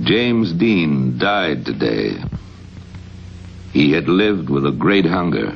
James Dean died today. He had lived with a great hunger.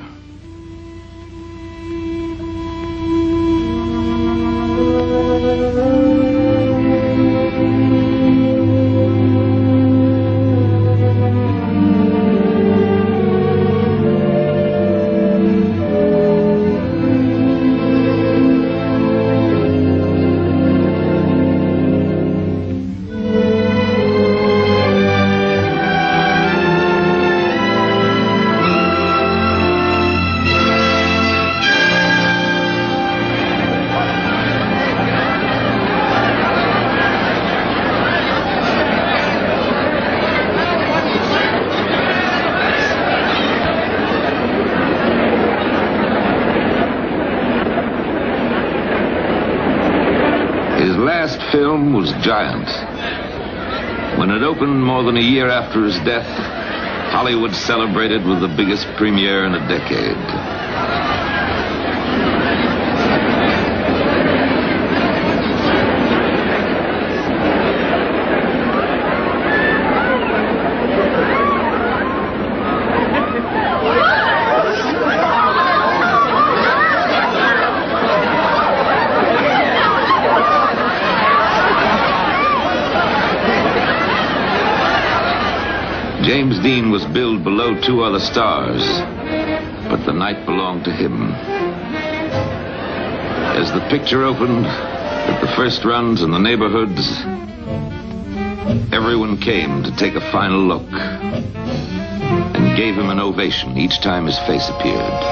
His last film was Giant. When it opened more than a year after his death, Hollywood celebrated with the biggest premiere in a decade. James Dean was billed below two other stars, but the night belonged to him. As the picture opened, at the first runs in the neighborhoods, everyone came to take a final look and gave him an ovation each time his face appeared.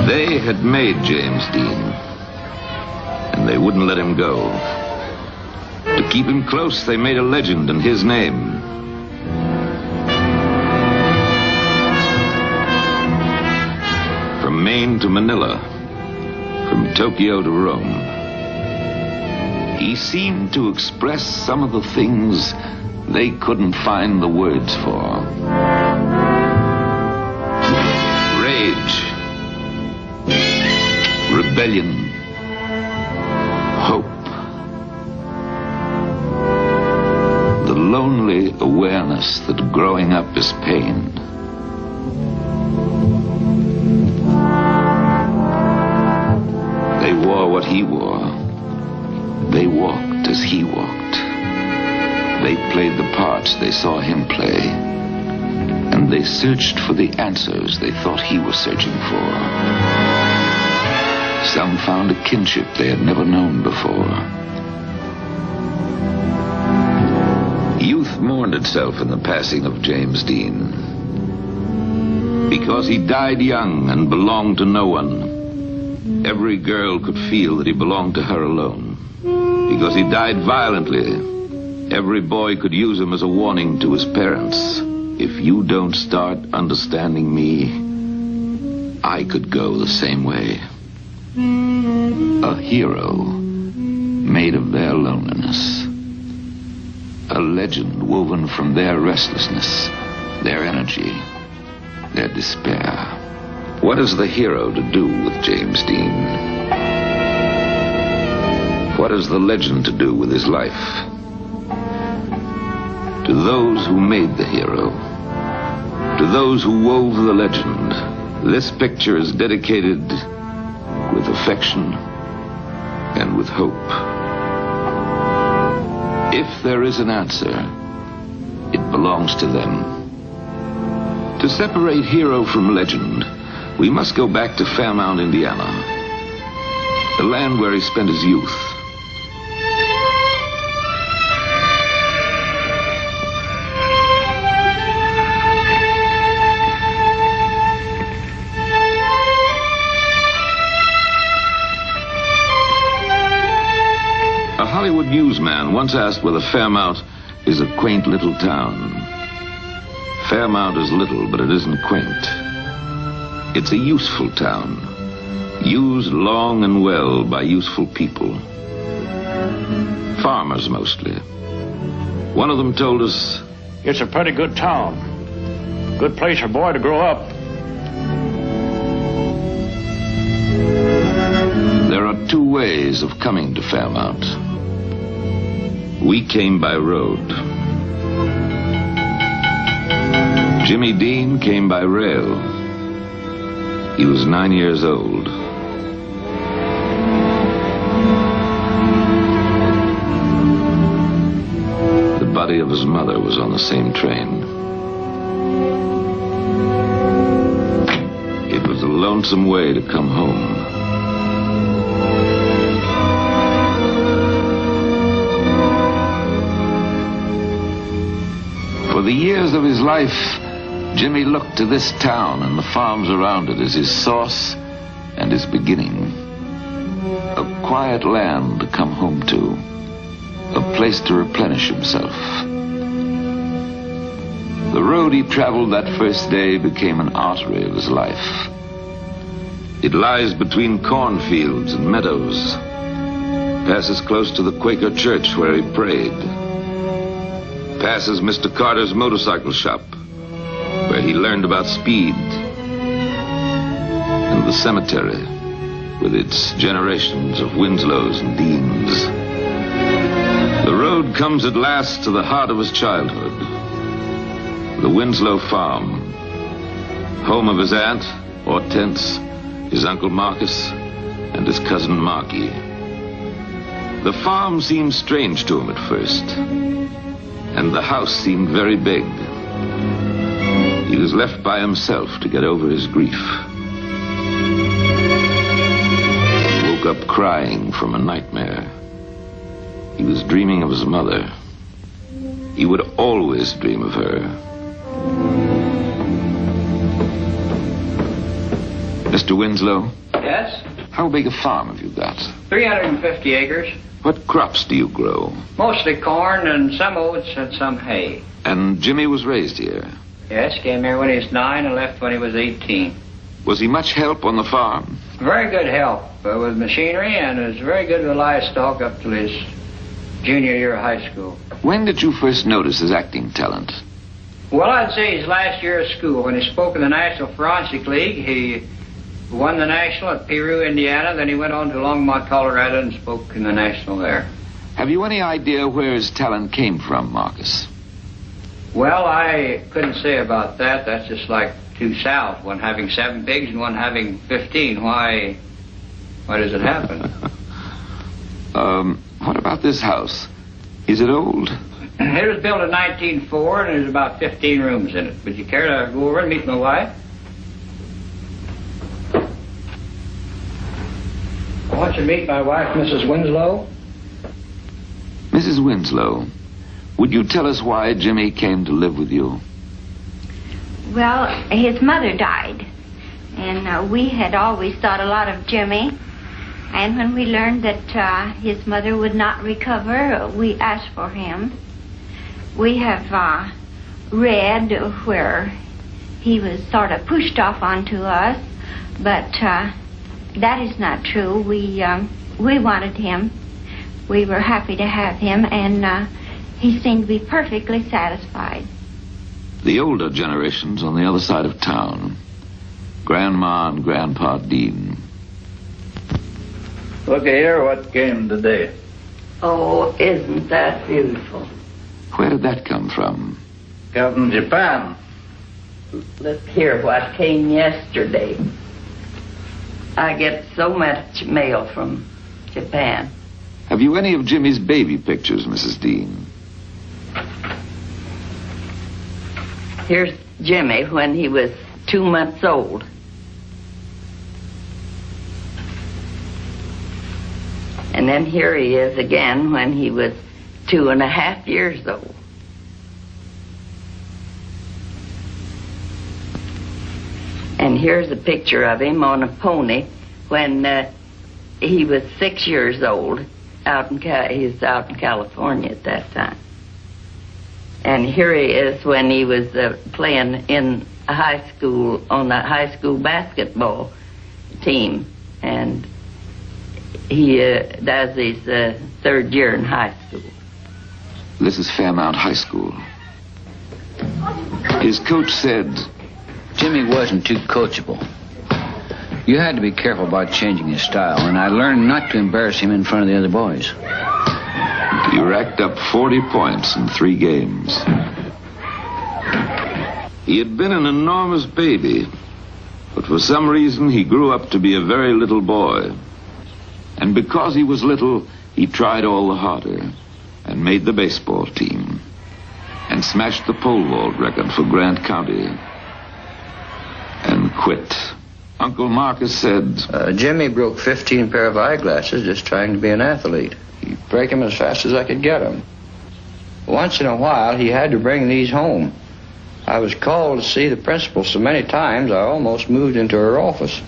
They had made James Dean. They wouldn't let him go. To keep him close, they made a legend in his name. From Maine to Manila, from Tokyo to Rome, he seemed to express some of the things they couldn't find the words for. Rage, rebellion, hope. The lonely awareness that growing up is pain. They wore what he wore. They walked as he walked. They played the parts they saw him play. And they searched for the answers they thought he was searching for. Some found a kinship they had never known before. Youth mourned itself in the passing of James Dean. Because he died young and belonged to no one, every girl could feel that he belonged to her alone. Because he died violently, every boy could use him as a warning to his parents. If you don't start understanding me, I could go the same way. A hero made of their loneliness. A legend woven from their restlessness, their energy, their despair. What is the hero to do with James Dean? What is the legend to do with his life? To those who made the hero, to those who wove the legend, this picture is dedicated with affection and with hope. If there is an answer, it belongs to them. To separate hero from legend, we must go back to Fairmount, Indiana, the land where he spent his youth. A Hollywood newsman once asked whether Fairmount is a quaint little town. Fairmount is little, but it isn't quaint. It's a useful town, used long and well by useful people. Farmers mostly. One of them told us, "It's a pretty good town. Good place for a boy to grow up." There are two ways of coming to Fairmount. We came by road. Jimmy Dean came by rail. He was 9 years old. The body of his mother was on the same train. It was a lonesome way to come home. For the years of his life, Jimmy looked to this town and the farms around it as his source and his beginning. A quiet land to come home to. A place to replenish himself. The road he traveled that first day became an artery of his life. It lies between cornfields and meadows. Passes close to the Quaker church where he prayed. Passes Mr. Carter's motorcycle shop, where he learned about speed. And the cemetery, with its generations of Winslows and Deans. The road comes at last to the heart of his childhood. The Winslow farm. Home of his aunt, Hortense, his uncle Marcus, and his cousin Marky. The farm seemed strange to him at first. And the house seemed very big. He was left by himself to get over his grief. Woke up crying from a nightmare. He was dreaming of his mother. He would always dream of her. Mr. Winslow? Yes? How big a farm have you got? 350 acres. What crops do you grow? Mostly corn and some oats and some hay. And Jimmy was raised here? Yes, came here when he was 9 and left when he was 18. Was he much help on the farm? Very good help with machinery and was very good with livestock up till his junior year of high school. When did you first notice his acting talent? Well, I'd say his last year of school. When he spoke in the National Forensic League, he won the National at Peru, Indiana. Then he went on to Longmont, Colorado and spoke in the National there. Have you any idea where his talent came from, Marcus? Well, I couldn't say about that. That's just like two south, one having 7 pigs and one having 15. Why does it happen? What about this house? Is it old? It was built in 1904 and there's about 15 rooms in it. Would you care to go over and meet my wife? I want you to meet my wife, Mrs. Winslow. Mrs. Winslow, would you tell us why Jimmy came to live with you? Well, his mother died, and we had always thought a lot of Jimmy. And when we learned that his mother would not recover, we asked for him. We have read where he was sort of pushed off onto us, but that is not true. We wanted him. We were happy to have him, and he seemed to be perfectly satisfied. The older generations on the other side of town. Grandma and Grandpa Dean. Look here, what came today? Oh, isn't that beautiful? Where did that come from? Come from Japan. Look here what came yesterday. I get so much mail from Japan. Have you any of Jimmy's baby pictures, Mrs. Dean? Here's Jimmy when he was 2 months old. And then here he is again when he was 2.5 years old. And here's a picture of him on a pony when he was 6 years old. He was out in California at that time. And here he is when he was playing in a high school, on the high school basketball team. And he does his 3rd year in high school. This is Fairmount High School. His coach said, Jimmy wasn't too coachable. You had to be careful about changing his style, and I learned not to embarrass him in front of the other boys. He racked up 40 points in 3 games. He had been an enormous baby, but for some reason he grew up to be a very little boy. And because he was little, he tried all the harder and made the baseball team and smashed the pole vault record for Grant County and quit. Uncle Marcus said, Jimmy broke 15 pair of eyeglasses just trying to be an athlete. He'd break them as fast as I could get them. Once in a while, he had to bring these home. I was called to see the principal so many times I almost moved into her office.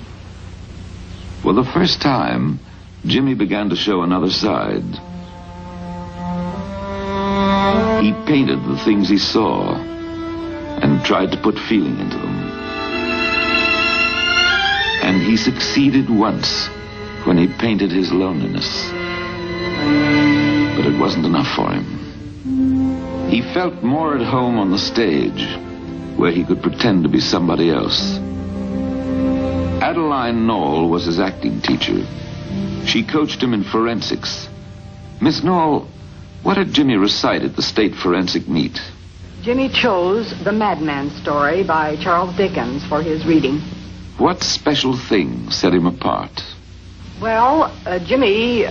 For the first time, Jimmy began to show another side. He painted the things he saw and tried to put feeling into them. And he succeeded once when he painted his loneliness. But it wasn't enough for him. He felt more at home on the stage, where he could pretend to be somebody else. Adeline Knoll was his acting teacher. She coached him in forensics. Miss Knoll, what did Jimmy recite at the state forensic meet? Jimmy chose The Madman Story by Charles Dickens for his reading. What special thing set him apart? Well, Jimmy,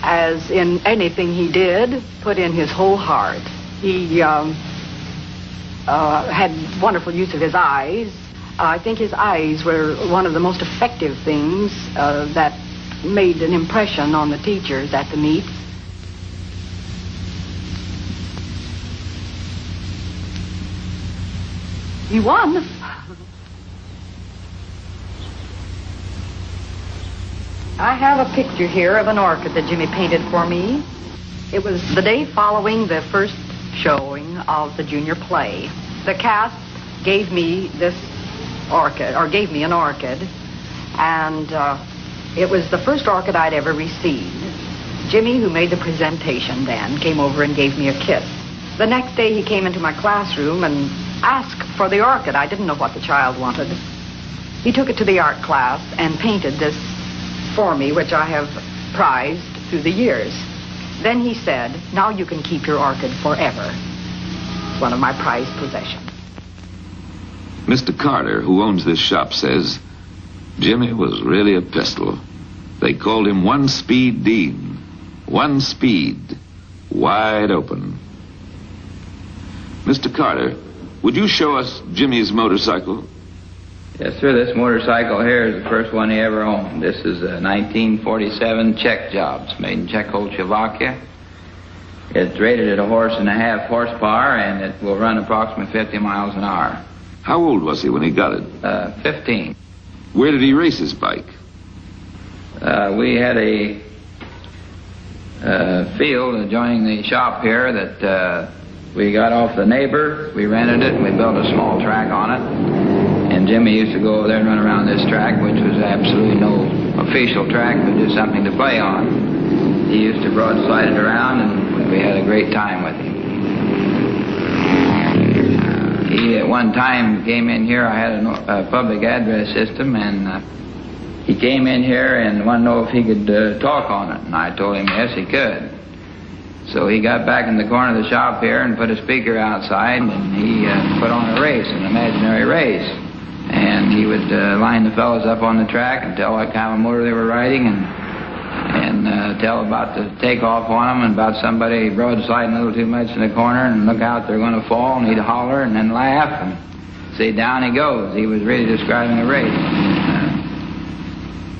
as in anything he did, put in his whole heart. He had wonderful use of his eyes. I think his eyes were one of the most effective things that made an impression on the teachers at the meet. He won. I have a picture here of an orchid that Jimmy painted for me. It was the day following the first showing of the junior play. The cast gave me this orchid, or gave me an orchid, and it was the first orchid I'd ever received. Jimmy, who made the presentation then, came over and gave me a kiss. The next day he came into my classroom and asked for the orchid. I didn't know what the child wanted. He took it to the art class and painted this for me, which I have prized through the years. Then he said, "Now you can keep your orchid forever." It's one of my prized possessions. Mr. Carter, who owns this shop, says Jimmy was really a pistol. They called him One Speed Dean. One speed, wide open. Mr. Carter, would you show us Jimmy's motorcycle? Yes, sir. This motorcycle here is the first one he ever owned. This is a 1947 Czech job. It's made in Czechoslovakia. It's rated at 1.5 horsepower, and it will run approximately 50 miles an hour. How old was he when he got it? 15. Where did he race his bike? We had a field adjoining the shop here that we got off the neighbor. We rented it, and we built a small track on it. And Jimmy used to go over there and run around this track, which was absolutely no official track, but just something to play on. He used to broadside it around, and we had a great time with him. He at one time came in here. I had a public address system, and he came in here and wanted to know if he could talk on it. And I told him yes, he could. So he got back in the corner of the shop here and put a speaker outside, and he put on a race, an imaginary race. And he would line the fellows up on the track and tell what kind of motor they were riding, and tell about the takeoff on them, and about somebody broadsiding a little too much in the corner, and look out, they're going to fall, and he'd holler and then laugh and say, "Down he goes." He was really describing a race.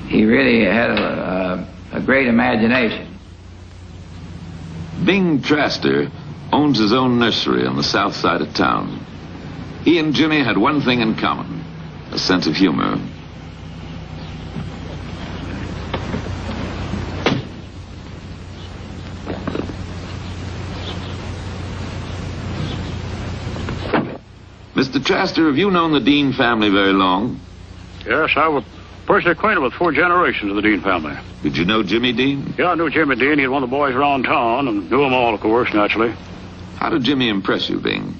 He really had a great imagination. Bing Traster owns his own nursery on the south side of town. He and Jimmy had one thing in common, a sense of humor. Mr. Traster, have you known the Dean family very long? Yes, I was personally acquainted with 4 generations of the Dean family. Did you know Jimmy Dean? Yeah, I knew Jimmy Dean. He was one of the boys around town, and knew them all, of course, naturally. How did Jimmy impress you, Bing?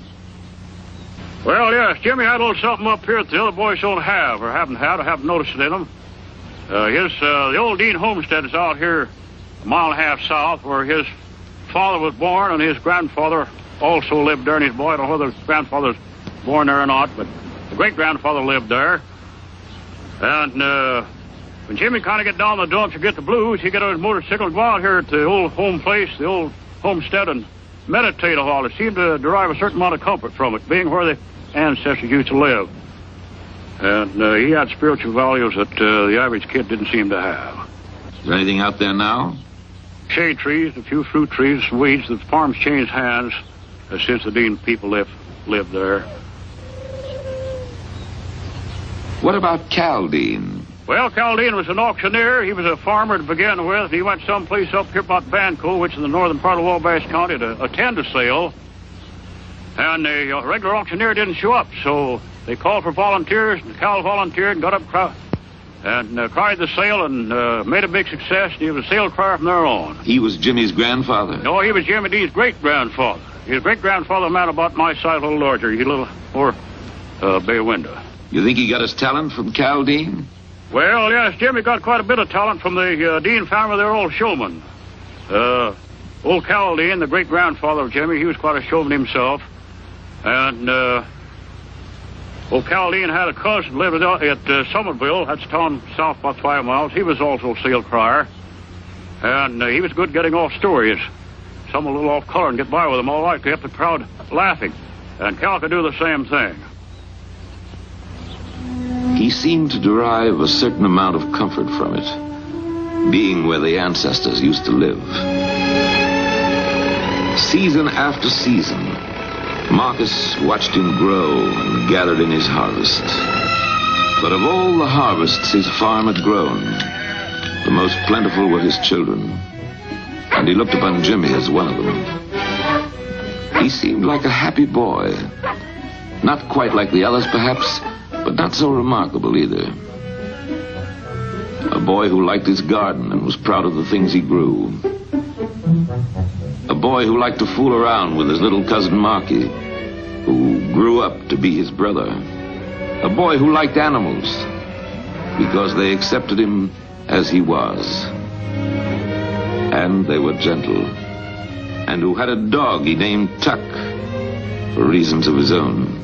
Well, yes, Jimmy had a little something up here that the other boys don't have, or haven't had, or haven't noticed it in them. The old Dean homestead is out here a mile and a half south where his father was born, and his grandfather also lived there, and his boy, I don't know whether his grandfather was born there or not, but the great-grandfather lived there. And when Jimmy kind of get down the dumps or get the blues, he'd get on his motorcycle and go out here at the old home place, the old homestead, and meditate a while. It seemed to derive a certain amount of comfort from it, being where the ancestors used to live. And he had spiritual values that the average kid didn't seem to have. Is there anything out there now? Shade trees, a few fruit trees, some weeds. The farm's changed hands since the Dean people lived there. What about Cal Dean? Well, Cal Dean was an auctioneer. He was a farmer to begin with, and he went someplace up here about Banco, which is in the northern part of Wabash County, to attend a sale. And the regular auctioneer didn't show up, so they called for volunteers, and Cal volunteered and got up and cried the sale and made a big success, and he was a sale crier from there on. He was Jimmy's grandfather? No, he was Jimmy Dean's great-grandfather. His great-grandfather, a man about my size, a little larger. He a little more bay window. You think he got his talent from Cal Dean? Well, yes, Jimmy got quite a bit of talent from the Dean family. They're all showmen. Old Cal Dean, the great-grandfather of Jimmy, he was quite a showman himself. And old Cal Dean had a cousin lived at Somerville. That's a town south about 5 miles. He was also a sale crier. And he was good getting off stories. Some a little off color and get by with them all right. Kept the crowd laughing. And Cal could do the same thing. He seemed to derive a certain amount of comfort from it, being where the ancestors used to live. Season after season, Marcus watched him grow and gathered in his harvest. But of all the harvests his farm had grown, the most plentiful were his children, and he looked upon Jimmy as one of them. He seemed like a happy boy, not quite like the others perhaps, but not so remarkable either. A boy who liked his garden and was proud of the things he grew. A boy who liked to fool around with his little cousin Marky, who grew up to be his brother. A boy who liked animals because they accepted him as he was. And they were gentle. And who had a dog he named Tuck for reasons of his own.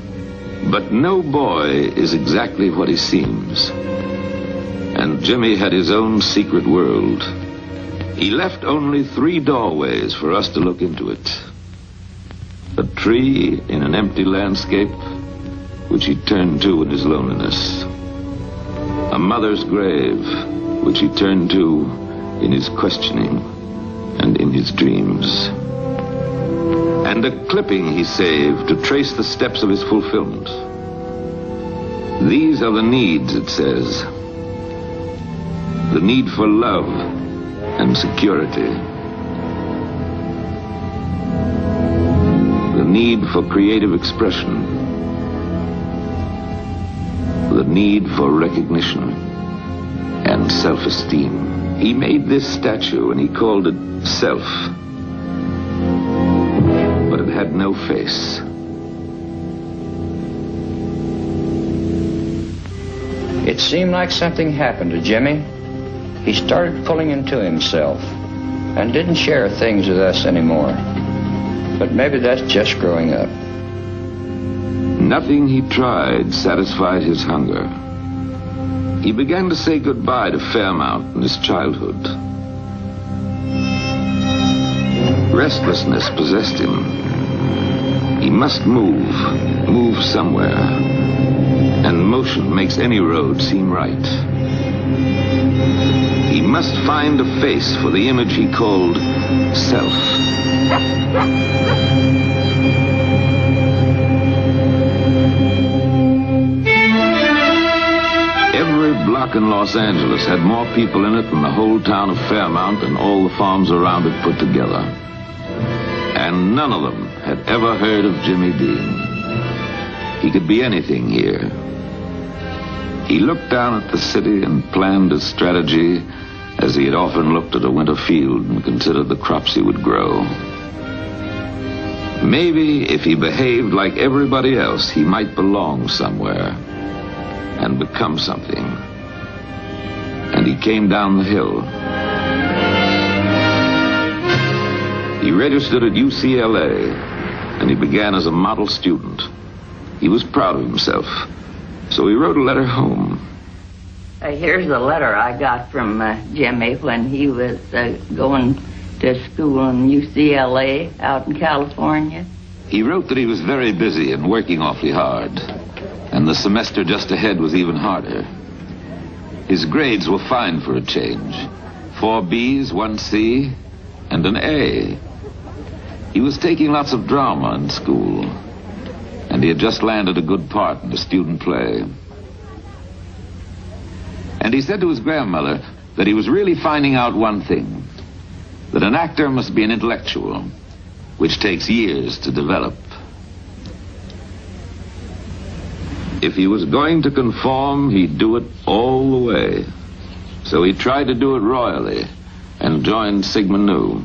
But no boy is exactly what he seems. And Jimmy had his own secret world. He left only 3 doorways for us to look into it. A tree in an empty landscape, which he turned to in his loneliness. A mother's grave, which he turned to in his questioning and in his dreams. And a clipping he saved to trace the steps of his fulfillment. These are the needs, it says. The need for love and security. The need for creative expression. The need for recognition and self-esteem. He made this statue and he called it Self. But it had no face. It seemed like something happened to Jimmy. He started pulling into himself and didn't share things with us anymore. But maybe that's just growing up. Nothing he tried satisfied his hunger. He began to say goodbye to Fairmount in his childhood. Restlessness possessed him. He must move somewhere. And motion makes any road seem right. He must find a face for the image he called Self. Every block in Los Angeles had more people in it than the whole town of Fairmount and all the farms around it put together. And none of them had ever heard of Jimmy Dean. He could be anything here. He looked down at the city and planned his strategy as he had often looked at a winter field and considered the crops he would grow. Maybe if he behaved like everybody else, he might belong somewhere and become something. and he came down the hill. He registered at UCLA, and he began as a model student. He was proud of himself, so he wrote a letter home. Here's a letter I got from Jimmy when he was going to school in UCLA out in California. He wrote that he was very busy and working awfully hard, and the semester just ahead was even harder. His grades were fine for a change. 4 B's, 1 C, and an A. He was taking lots of drama in school, and he had just landed a good part in a student play. And he said to his grandmother that he was really finding out one thing, that an actor must be an intellectual, which takes years to develop. If he was going to conform, he'd do it all the way. So he tried to do it royally and joined Sigma Nu.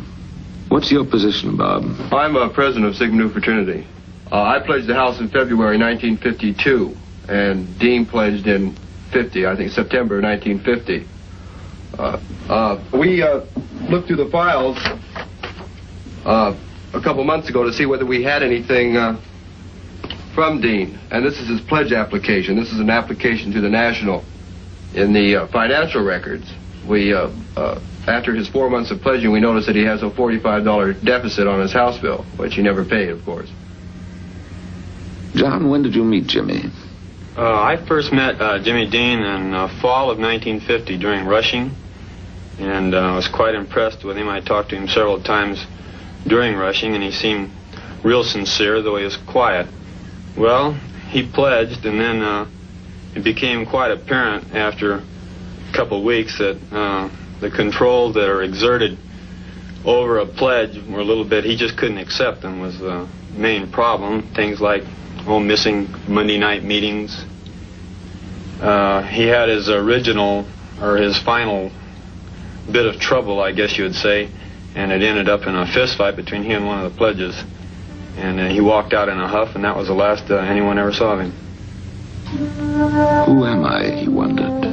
What's your position, Bob? I'm president of Sigma Nu Fraternity. I pledged the house in February 1952, and Dean pledged in September 1950. We looked through the files a couple months ago to see whether we had anything from Dean, and this is his pledge application. This is an application to the National. In the financial records, we after his 4 months of pledging, we noticed that he has a $45 deficit on his house bill, which he never paid, of course. John, when did you meet Jimmy? I first met Jimmy Dean in fall of 1950 during rushing, and I was quite impressed with him. I talked to him several times during rushing, and he seemed real sincere, though he was quiet. Well, he pledged, and then it became quite apparent after a couple of weeks that the controls that are exerted over a pledge were a little bit, he just couldn't accept them was the main problem. Things like missing Monday night meetings. He had his original, or his final bit of trouble, I guess you would say, and it ended up in a fist fight between him and one of the pledges. And he walked out in a huff, and that was the last anyone ever saw of him. Who am I, he wondered.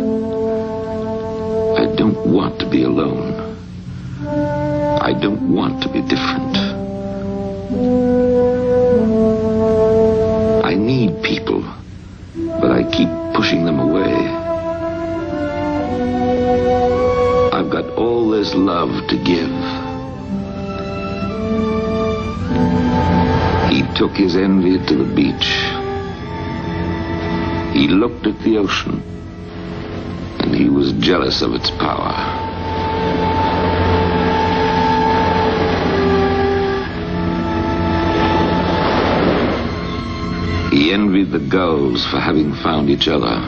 I don't want to be alone. I don't want to be different. I need people, but I keep pushing them away. I've got all this love to give. He took his envy to the beach. He looked at the ocean, and he was jealous of its power. He envied the gulls for having found each other.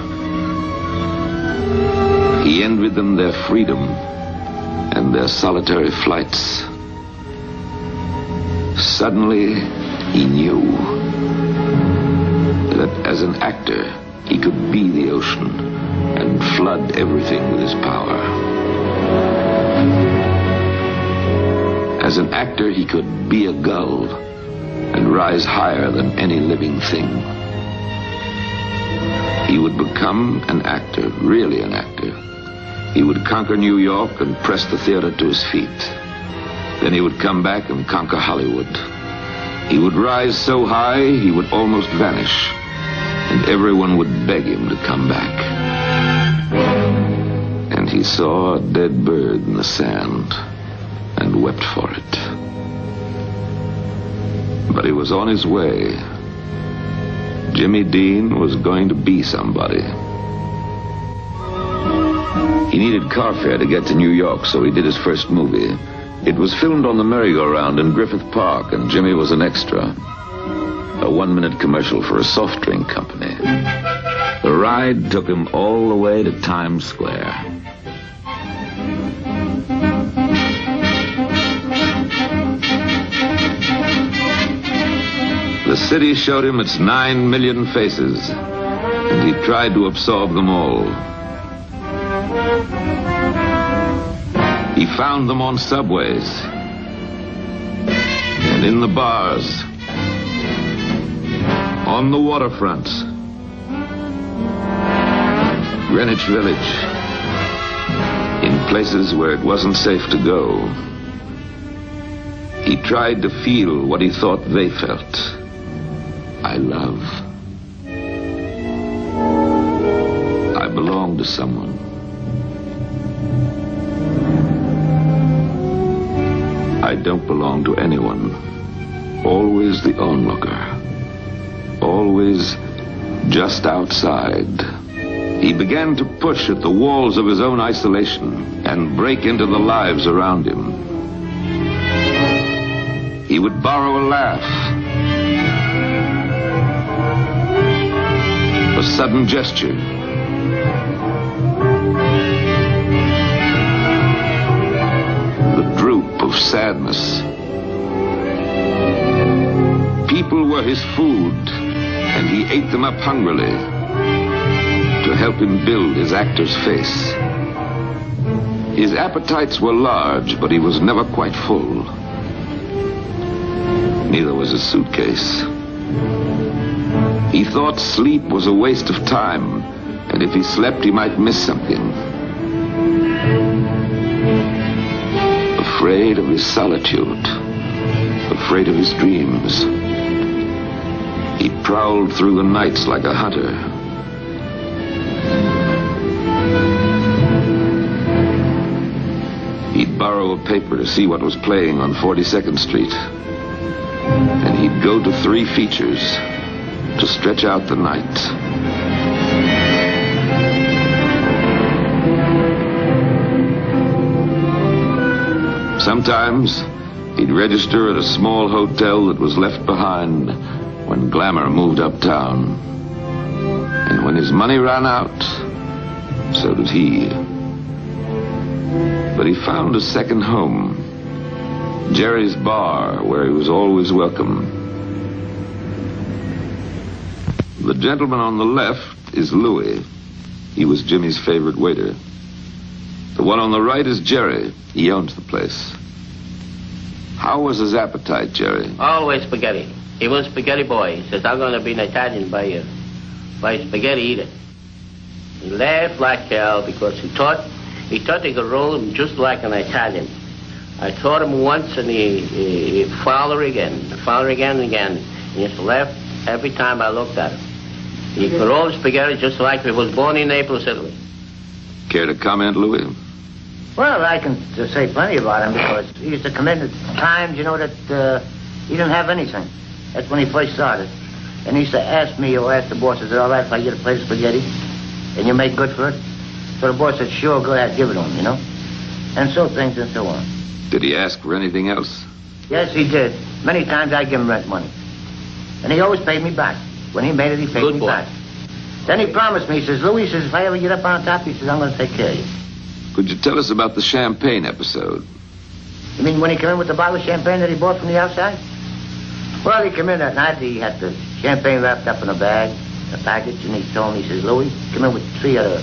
He envied them their freedom and their solitary flights. Suddenly, he knew that as an actor, he could be the ocean and flood everything with his power. As an actor, he could be a gull and rise higher than any living thing. He would become an actor, really an actor. He would conquer New York and press the theater to his feet. Then he would come back and conquer Hollywood. He would rise so high he would almost vanish, and everyone would beg him to come back. And he saw a dead bird in the sand and wept for it. But he was on his way. Jimmy Dean was going to be somebody. He needed car fare to get to New York, so he did his first movie. It was filmed on the merry-go-round in Griffith Park, and Jimmy was an extra. A 1-minute commercial for a soft drink company. The ride took him all the way to Times Square. The city showed him its 9 million faces, and he tried to absorb them all. He found them on subways, and in the bars, on the waterfronts, Greenwich Village, In places where it wasn't safe to go. He tried to feel what he thought they felt. I love. I belong to someone. I don't belong to anyone. Always the onlooker. Always just outside. He began to push at the walls of his own isolation and break into the lives around him. He would borrow a laugh, a sudden gesture, the droop of sadness. People were his food, and he ate them up hungrily to help him build his actor's face. His appetites were large, but he was never quite full. Neither was his suitcase. He thought sleep was a waste of time, and if he slept, he might miss something. Afraid of his solitude, afraid of his dreams, he prowled through the nights like a hunter. He'd borrow a paper to see what was playing on 42nd Street. And he'd go to 3 features to stretch out the night. Sometimes he'd register at a small hotel that was left behind when glamour moved uptown. And when his money ran out, so did he. But he found a second home. Jerry's bar, where he was always welcome. The gentleman on the left is Louis. He was Jimmy's favorite waiter. The one on the right is Jerry. He owns the place. How was his appetite, Jerry? Always spaghetti. He was a spaghetti boy. He says, I'm going to be an Italian by spaghetti eater. He laughed like hell because he thought he could roll him just like an Italian. I taught him once, and he followed again and again. And he used to laugh every time I looked at him. He could roll spaghetti just like he was born in Naples, Italy. Care to comment, Louis? Well, I can say plenty about him because he used to come in at times, you know, that he didn't have anything. That's when he first started. And he used to ask me or ask the boss, is it all right if I get a plate of spaghetti? And you make good for it? So the boss said, sure, go ahead, give it to him, you know? And so things and so on. Did he ask for anything else? Yes, he did. Many times I give him rent money. And he always paid me back. When he made it, he paid me back. Then he promised me, he says, Louis, he says, if I ever get up on top, he says, I'm going to take care of you. Could you tell us about the champagne episode? You mean when he came in with the bottle of champagne that he bought from the outside? Well, he came in that night, he had the champagne wrapped up in a bag, a package, and he told me, he says, Louis, come in with 3 other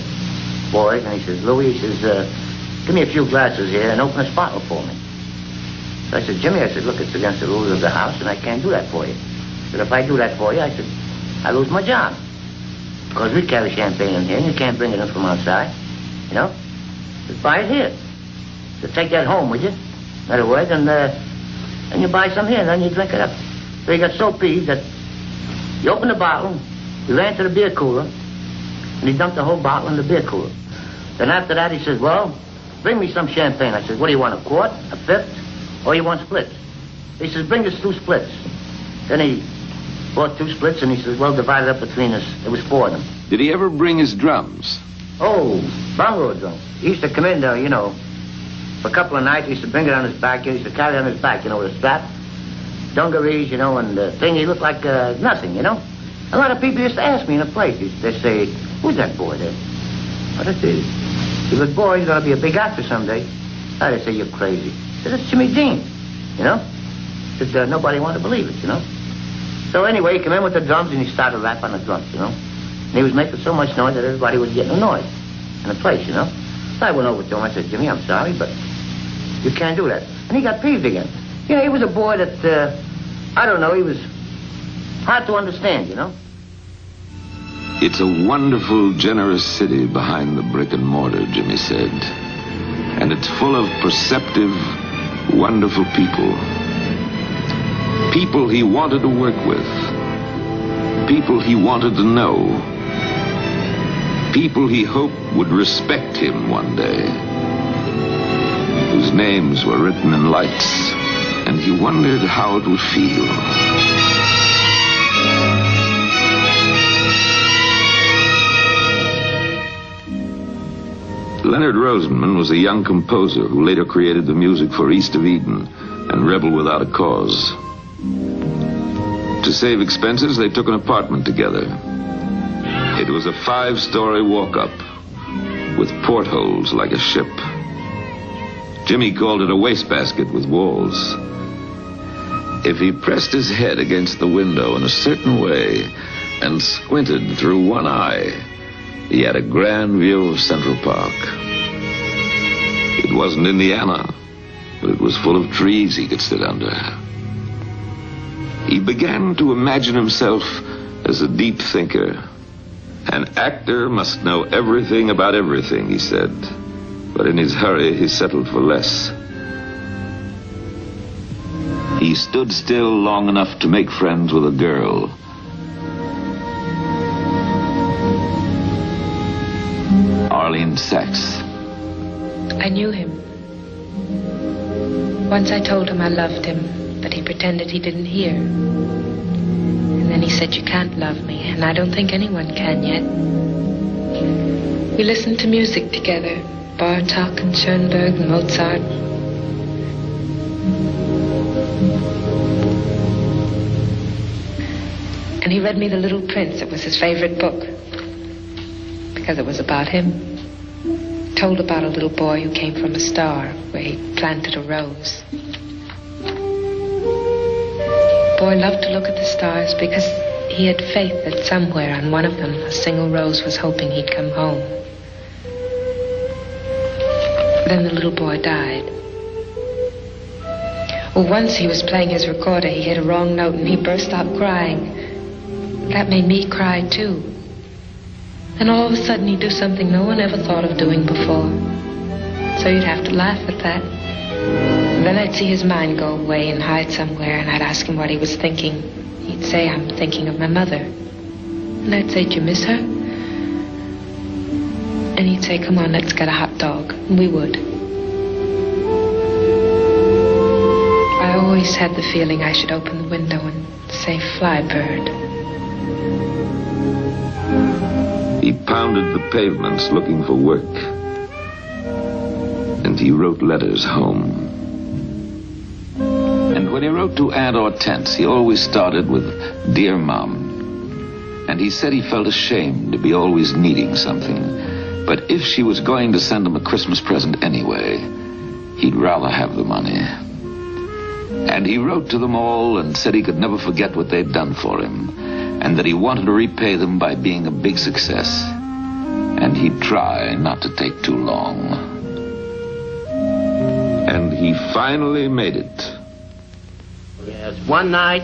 boys, and he says, Louis, he says, give me a few glasses here and open this bottle for me. So I said, Jimmy, I said, look, it's against the rules of the house, and I can't do that for you. But if I do that for you, I said, I lose my job. Because we carry champagne in here, and you can't bring it in from outside. You know? Just buy it here. So take that home with you. In other words, and you buy some here, and then you drink it up. So he got so peeved that he opened the bottle, he ran to the beer cooler, and he dumped the whole bottle in the beer cooler. Then after that, he says, well, bring me some champagne. I said, what do you want, a quart, a fifth, or you want splits? He says, bring us 2 splits. Then he bought 2 splits, and he says, well, divide it up between us. It was 4 of them. Did he ever bring his drums? Oh, bongo drums. He used to come in there, you know, for a couple of nights. He used to bring it on his back. He used to carry it on his back, you know, with a strap. Dungarees, you know, and the thing, he looked like nothing, you know. A lot of people used to ask me in the place. They say, who's that boy there? What is he? He said, boy, he's going to be a big actor someday. They say, you're crazy. I said, it's Jimmy Dean, you know. Said, nobody wanted to believe it, you know. So anyway, he came in with the drums, and he started rap on the drums, you know. And he was making so much noise that everybody was getting annoyed in the place, you know. So I went over to him. I said, Jimmy, I'm sorry, but you can't do that. And he got peeved again. You know, he was a boy that, I don't know, he was hard to understand, you know. It's a wonderful, generous city behind the brick and mortar, Jimmy said. And it's full of perceptive, wonderful people. People he wanted to work with. People he wanted to know. People he hoped would respect him one day. Whose names were written in lights, and he wondered how it would feel. Leonard Rosenman was a young composer who later created the music for East of Eden and Rebel Without a Cause. To save expenses, they took an apartment together. It was a 5-story walk-up with portholes like a ship. Jimmy called it a wastebasket with walls. If he pressed his head against the window in a certain way and squinted through one eye, he had a grand view of Central Park. It wasn't Indiana, but it was full of trees he could sit under. He began to imagine himself as a deep thinker. An actor must know everything about everything, he said. But in his hurry, he settled for less. He stood still long enough to make friends with a girl. Arlene Sachs. I knew him. Once I told him I loved him, but he pretended he didn't hear. And then he said, "You can't love me," and I don't think anyone can yet. We listened to music together, Bartok and Schoenberg and Mozart. And he read me The Little Prince. It was his favorite book, because it was about him. Told about a little boy who came from a star where he planted a rose. The boy loved to look at the stars because he had faith that somewhere on one of them a single rose was hoping he'd come home. Then the little boy died. Well, once he was playing his recorder, he hit a wrong note and he burst out crying. That made me cry too. And all of a sudden he'd do something no one ever thought of doing before. So you'd have to laugh at that. And then I'd see his mind go away and hide somewhere, and I'd ask him what he was thinking. He'd say, "I'm thinking of my mother." And I'd say, "Do you miss her?" And he'd say, "Come on, let's get a hot dog." And we would. I always had the feeling I should open the window and say, "Fly, bird." He pounded the pavements looking for work. And he wrote letters home. And when he wrote to Aunt Hortense, he always started with, "Dear Mom." And he said he felt ashamed to be always needing something. But if she was going to send him a Christmas present anyway, he'd rather have the money. And he wrote to them all and said he could never forget what they'd done for him, and that he wanted to repay them by being a big success. And he'd try not to take too long. And he finally made it. Yes, one night,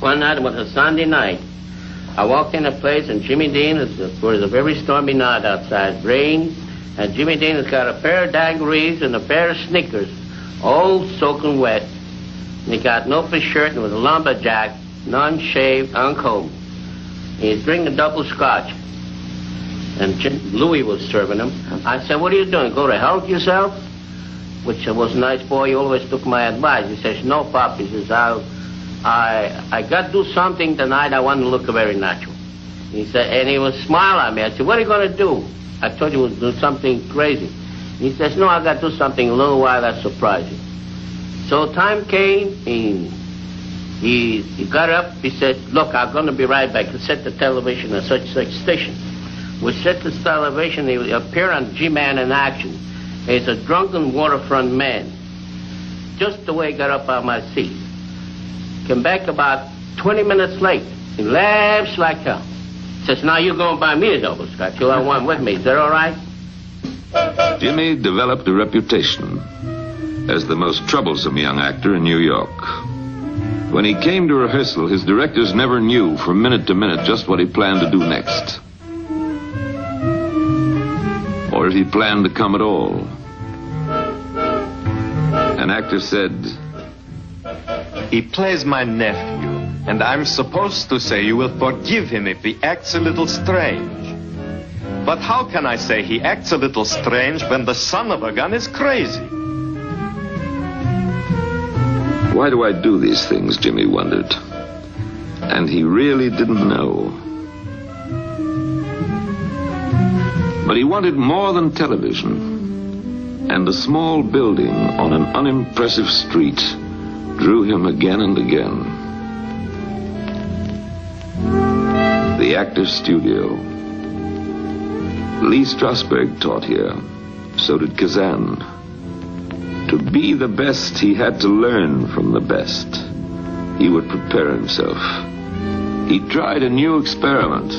it was a Sunday night. I walked in a place, and Jimmy Dean, it was a very stormy night outside, rain, and Jimmy Dean has got a pair of dungarees and a pair of sneakers, all soaking wet. And he got an open shirt and was a lumberjack, non-shaved, uncombed. He's drinking a double scotch. And Louis was serving him. I said, "What are you doing? Go to help yourself?" Which was a nice boy. He always took my advice. He says, "No, Pop." He says, I got to do something tonight. I want to look very natural. He said, and he was smiling at me. I said, "What are you going to do?" I told you he was doing something crazy. He says, "No, I got to do something a little while that surprised you." So time came, he got up, he said, "Look, I'm going to be right back. Set the television at such station." We set the television, he appeared on G-Man in action. He's a drunken waterfront man. Just the way he got up out of my seat. Came back about 20 minutes late. He laughs like hell. Says, "Now you're going to buy me a double scotch. You'll have one with me. Is that all right?" Jimmy developed a reputation as the most troublesome young actor in New York. When he came to rehearsal, his directors never knew from minute to minute just what he planned to do next. Or if he planned to come at all. An actor said, "He plays my nephew, and I'm supposed to say you will forgive him if he acts a little strange. But how can I say he acts a little strange when the son of a gun is crazy?" Why do I do these things, Jimmy wondered. And he really didn't know. But he wanted more than television. And a small building on an unimpressive street drew him again and again. The Actors Studio. Lee Strasberg taught here. So did Kazan. To be the best, he had to learn from the best. He would prepare himself. He tried a new experiment.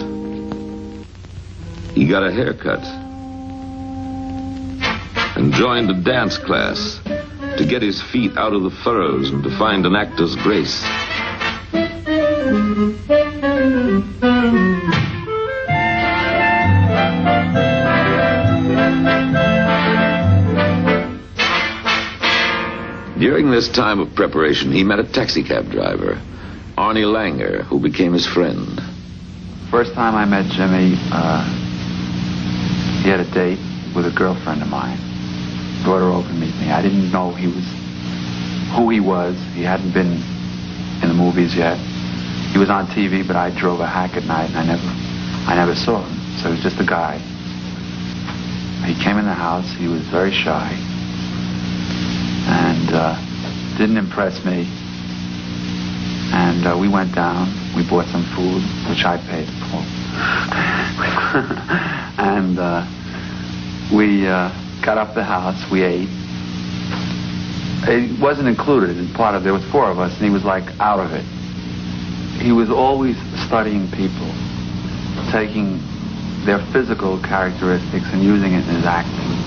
He got a haircut and joined a dance class to get his feet out of the furrows and to find an actor's grace. During this time of preparation, he met a taxicab driver, Arnie Langer, who became his friend. First time I met Jimmy, he had a date with a girlfriend of mine. Brought her over to meet me. I didn't know who he was. He hadn't been in the movies yet. He was on TV, but I drove a hack at night, and I never saw him. So he was just a guy. He came in the house. He was very shy. And didn't impress me. And we went down. We bought some food, which I paid for. And we got up the house. We ate. It wasn't included in part of it. There was 4 of us, and he was like out of it. He was always studying people, taking their physical characteristics and using it in his acting.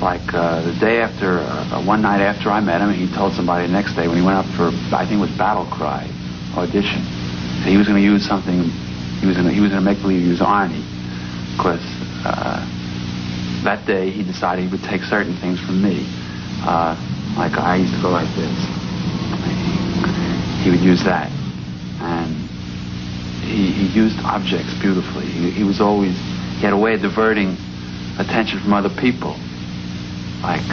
Like the day after, one night after I met him, he told somebody the next day when he went up for, I think it was Battle Cry audition, that he was going to use something. He was going to make believe use Arnie, because that day he decided he would take certain things from me. Like I used to go like this. He would use that, and he used objects beautifully. He had a way of diverting attention from other people. Like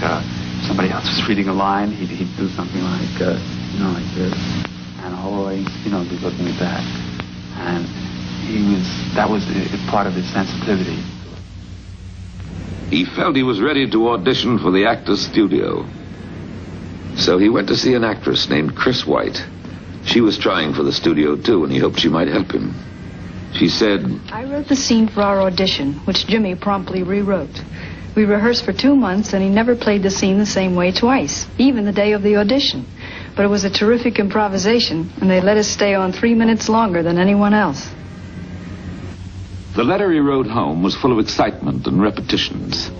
somebody else was reading a line, he'd do something like, like this, and always, be looking at that. And that was part of his sensitivity. He felt he was ready to audition for the Actors Studio. So he went to see an actress named Chris White. She was trying for the studio, too, and he hoped she might help him. She said, "I wrote the scene for our audition, which Jimmy promptly rewrote. We rehearsed for 2 months, and he never played the scene the same way twice, even the day of the audition. But it was a terrific improvisation, and they let us stay on 3 minutes longer than anyone else." The letter he wrote home was full of excitement and repetitions.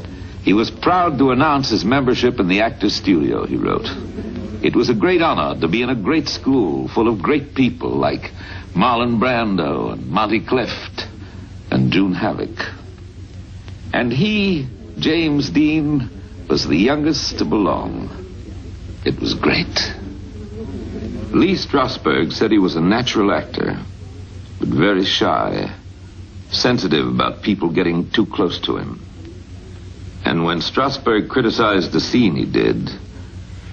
He was proud to announce his membership in the Actors Studio, he wrote. It was a great honor to be in a great school full of great people like Marlon Brando and Monty Clift and June Havoc. And he, James Dean, was the youngest to belong. It was great. Lee Strasberg said he was a natural actor, but very shy, sensitive about people getting too close to him. And when Strasberg criticized the scene he did,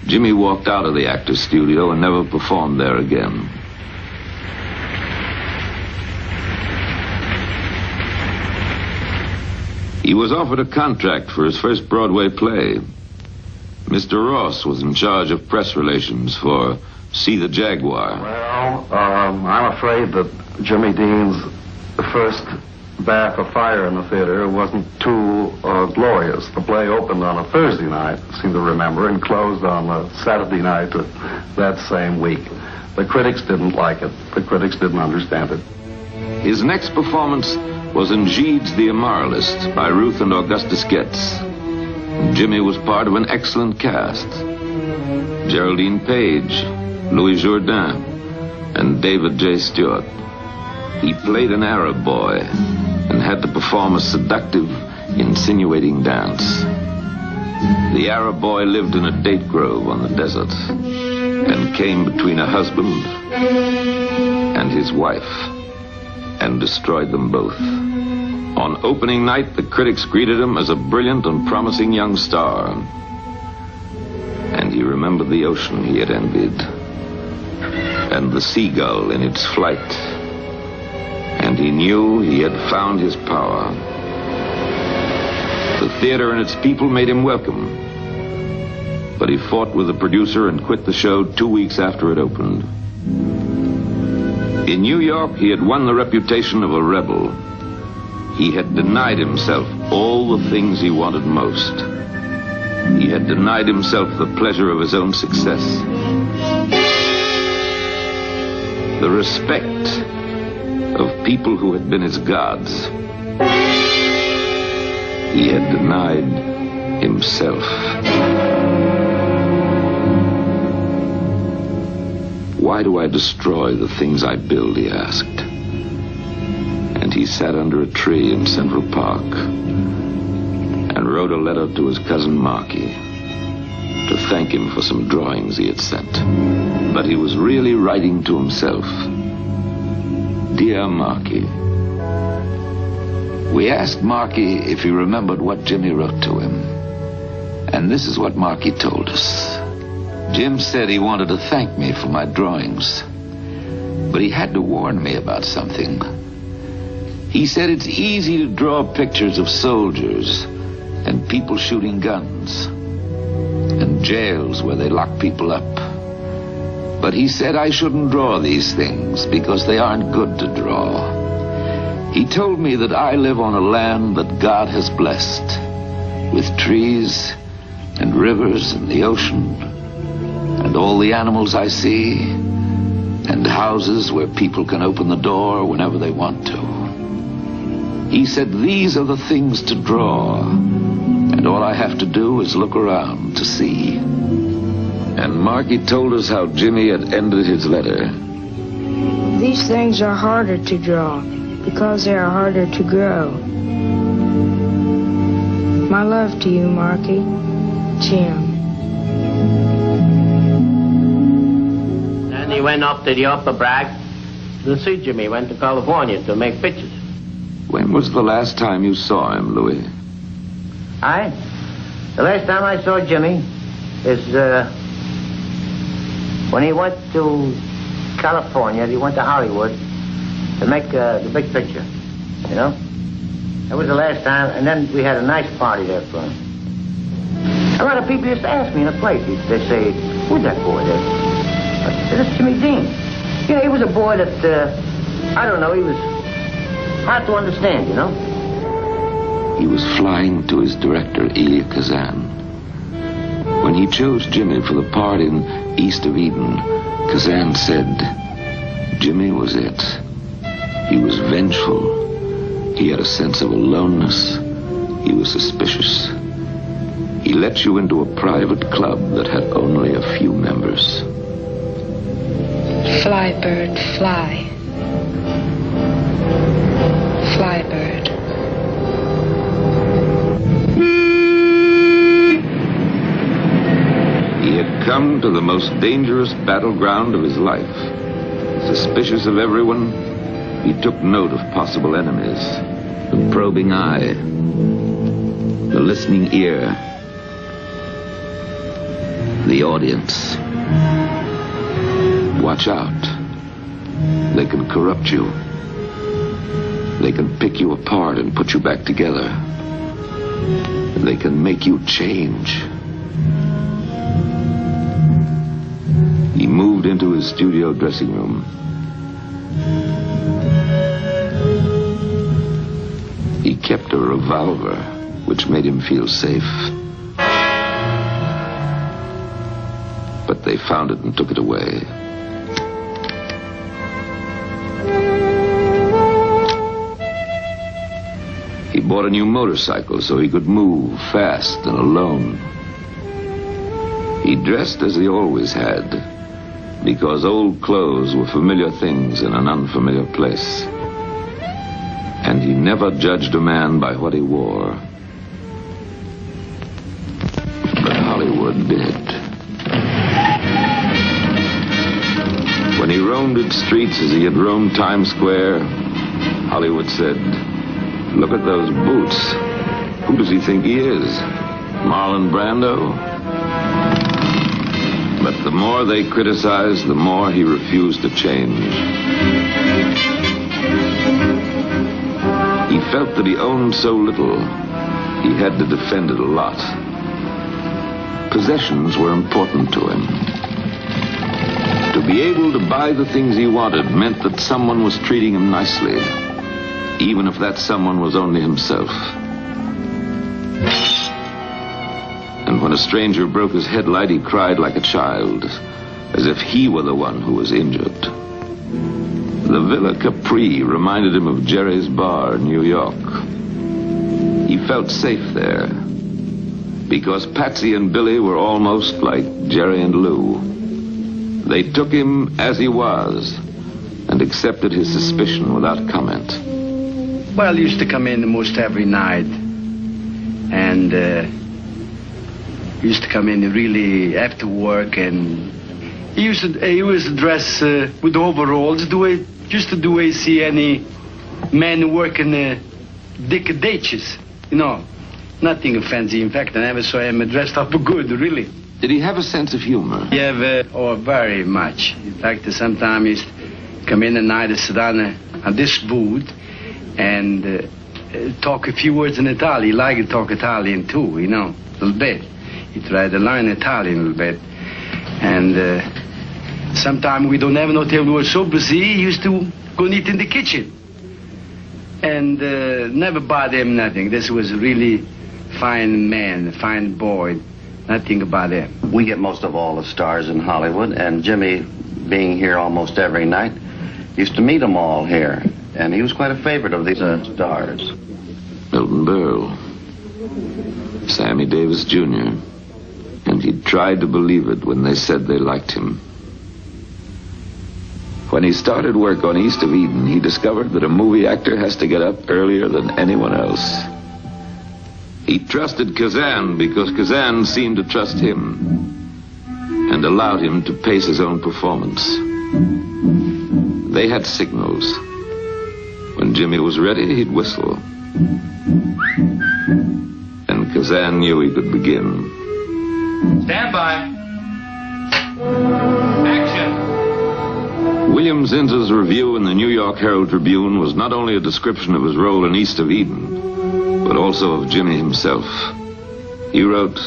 Jimmy walked out of the Actors Studio and never performed there again. He was offered a contract for his first Broadway play. Mr. Ross was in charge of press relations for See the Jaguar. Well, I'm afraid that Jimmy Dean's first bath of fire in the theater wasn't too glorious. The play opened on a Thursday night, I seem to remember, and closed on a Saturday night that same week. The critics didn't like it. The critics didn't understand it. His next performance was in Gide's The Immoralist by Ruth and Augustus Getz. Jimmy was part of an excellent cast. Geraldine Page, Louis Jourdain, and David J. Stewart. He played an Arab boy and had to perform a seductive, insinuating dance. The Arab boy lived in a date grove on the desert and came between a husband and his wife and destroyed them both. On opening night, the critics greeted him as a brilliant and promising young star. And he remembered the ocean he had envied, and the seagull in its flight. And he knew he had found his power. The theater and its people made him welcome. But he fought with the producer and quit the show 2 weeks after it opened. In New York, he had won the reputation of a rebel. He had denied himself all the things he wanted most. He had denied himself the pleasure of his own success. The respect of people who had been his gods. He had denied himself. Why do I destroy the things I build, he asked. And he sat under a tree in Central Park and wrote a letter to his cousin Marky to thank him for some drawings he had sent. But he was really writing to himself. Dear Marky. We asked Marky if he remembered what Jimmy wrote to him. And this is what Marky told us. Jim said he wanted to thank me for my drawings, but he had to warn me about something. He said it's easy to draw pictures of soldiers and people shooting guns and jails where they lock people up. But he said I shouldn't draw these things because they aren't good to draw. He told me that I live on a land that God has blessed, with trees and rivers and the ocean and all the animals I see, and houses where people can open the door whenever they want to. He said these are the things to draw, and all I have to do is look around to see. And Marky told us how Jimmy had ended his letter. These things are harder to draw because they are harder to grow. My love to you, Marky. Jim. He went up to the upper Bragg to see Jimmy. Went to California to make pictures. When was the last time you saw him, Louis? The last time I saw Jimmy is when he went to California. He went to Hollywood to make the big picture, you know? That was the last time, and then we had a nice party there for him. A lot of people used to ask me in a place. They say, who's that boy there? I said, it's Jimmy Dean. You know, he was a boy that, I don't know, he was hard to understand, you know? He was flying to his director, Elia Kazan. When he chose Jimmy for the part in East of Eden, Kazan said, Jimmy was it. He was vengeful. He had a sense of aloneness. He was suspicious. He let you into a private club that had only a few members. Fly, bird, fly. Fly, bird. He had come to the most dangerous battleground of his life. Suspicious of everyone, he took note of possible enemies. The probing eye, the listening ear, the audience. Watch out. They can corrupt you. They can pick you apart and put you back together. They can make you change. He moved into his studio dressing room. He kept a revolver, which made him feel safe. But they found it and took it away. He bought a new motorcycle so he could move fast and alone. He dressed as he always had, because old clothes were familiar things in an unfamiliar place. And he never judged a man by what he wore. crowded streets as he had roamed Times Square, Hollywood said, "Look at those boots. Who does he think he is? Marlon Brando?" But the more they criticized, the more he refused to change. He felt that he owned so little, he had to defend it a lot. Possessions were important to him. To be able to buy the things he wanted meant that someone was treating him nicely, even if that someone was only himself. And when a stranger broke his headlight, he cried like a child, as if he were the one who was injured. The Villa Capri reminded him of Jerry's Bar in New York. He felt safe there, because Patsy and Billy were almost like Jerry and Lou. They took him as he was and accepted his suspicion without comment. Well, he used to come in almost every night, and he used to come in really after work, and he used to dress with overalls, just to do way see any man working dick ditches, you know. Nothing fancy. In fact, I never saw him dressed up good, really. Did he have a sense of humor? Yeah, very much. In fact, sometimes he used to come in at night and sit down at this booth and talk a few words in Italian. He liked to talk Italian too, you know, a little bit. He tried to learn Italian a little bit. And sometimes we don't have no table. We were so busy, he used to go and eat in the kitchen. And never bother him nothing. This was a really fine man, a fine boy. Nothing about him. We get most of all the stars in Hollywood, and Jimmy, being here almost every night, used to meet them all here. And he was quite a favorite of these stars. Milton Berle, Sammy Davis Jr., and he tried to believe it when they said they liked him. When he started work on East of Eden, he discovered that a movie actor has to get up earlier than anyone else. He trusted Kazan because Kazan seemed to trust him and allowed him to pace his own performance. They had signals. When Jimmy was ready, he'd whistle. And Kazan knew he could begin. Stand by. Action. William Zinz's review in the New York Herald Tribune was not only a description of his role in East of Eden, but also of Jimmy himself. He wrote,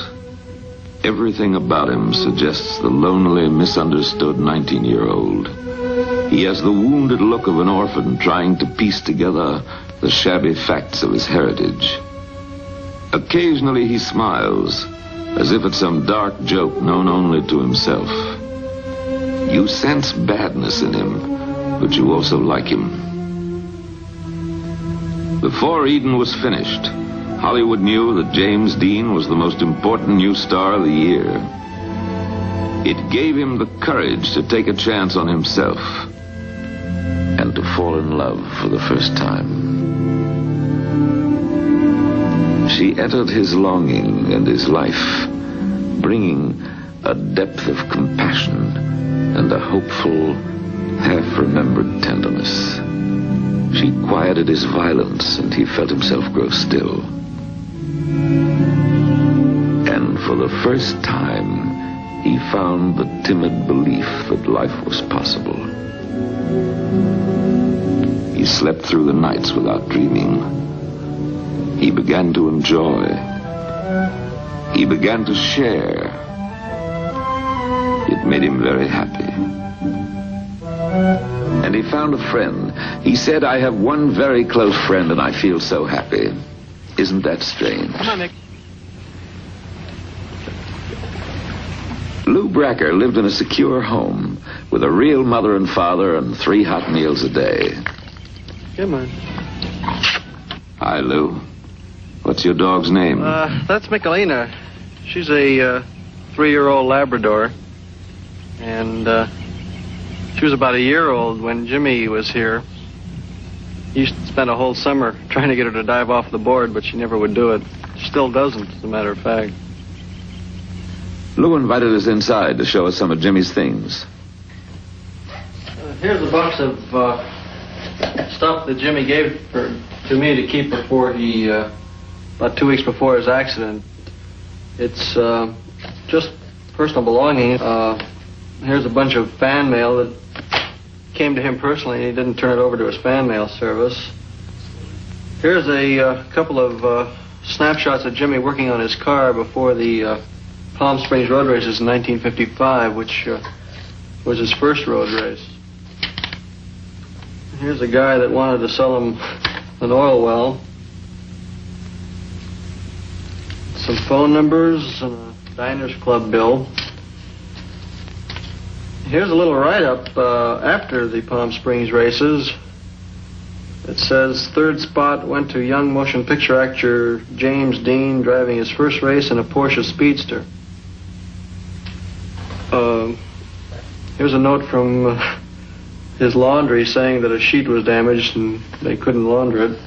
"Everything about him suggests the lonely, misunderstood 19-year-old. He has the wounded look of an orphan trying to piece together the shabby facts of his heritage. Occasionally he smiles, as if at some dark joke known only to himself. You sense badness in him, but you also like him." Before Eden was finished, Hollywood knew that James Dean was the most important new star of the year. It gave him the courage to take a chance on himself and to fall in love for the first time. She entered his longing and his life, bringing a depth of compassion and a hopeful, half-remembered tenderness. She quieted his violence, and he felt himself grow still. And for the first time, he found the timid belief that life was possible. He slept through the nights without dreaming. He began to enjoy. He began to share. It made him very happy. And he found a friend. He said, "I have one very close friend, and I feel so happy." Isn't that strange? Come on, Nick. Lou Bracker lived in a secure home with a real mother and father and 3 hot meals a day. Come on. Hi, Lou. What's your dog's name? That's Michelina. She's a 3-year-old Labrador. And she was about a year old when Jimmy was here. He used to spend a whole summer trying to get her to dive off the board, but she never would do it. She still doesn't, as a matter of fact. Lou invited us inside to show us some of Jimmy's things. Here's a box of stuff that Jimmy gave to me to keep before he, about 2 weeks before his accident. It's just personal belongings. Here's a bunch of fan mail that came to him personally. He didn't turn it over to his fan mail service. Here's a couple of snapshots of Jimmy working on his car before the Palm Springs road races in 1955, which was his first road race. Here's a guy that wanted to sell him an oil well. Some phone numbers and a Diners Club bill. Here's a little write-up after the Palm Springs races. It says, third spot went to young motion picture actor James Dean, driving his first race in a Porsche Speedster. Here's a note from his laundry saying that a sheet was damaged and they couldn't launder it.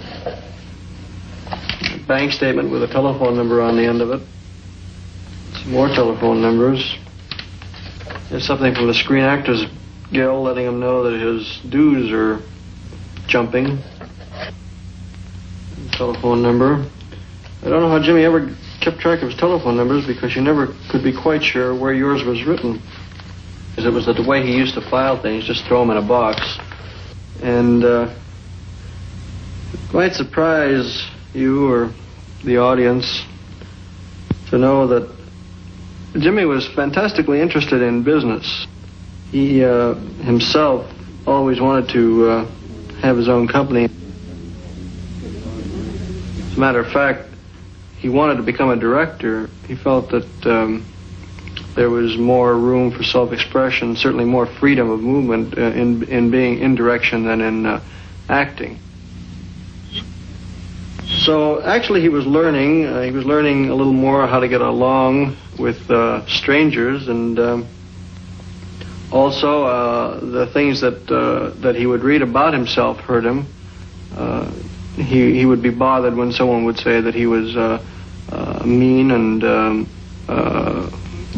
A bank statement with a telephone number on the end of it. Some more telephone numbers. There's something from the Screen Actors Guild letting him know that his dues are jumping. Telephone number. I don't know how Jimmy ever kept track of his telephone numbers because you never could be quite sure where yours was written. Because it was the way he used to file things, just throw them in a box. And it might surprise you or the audience to know that Jimmy was fantastically interested in business. He himself always wanted to have his own company. As a matter of fact, he wanted to become a director. He felt that there was more room for self-expression, certainly more freedom of movement in being in direction than in acting. So actually he was learning a little more how to get along with strangers, and also the things that he would read about himself hurt him. He would be bothered when someone would say that he was mean and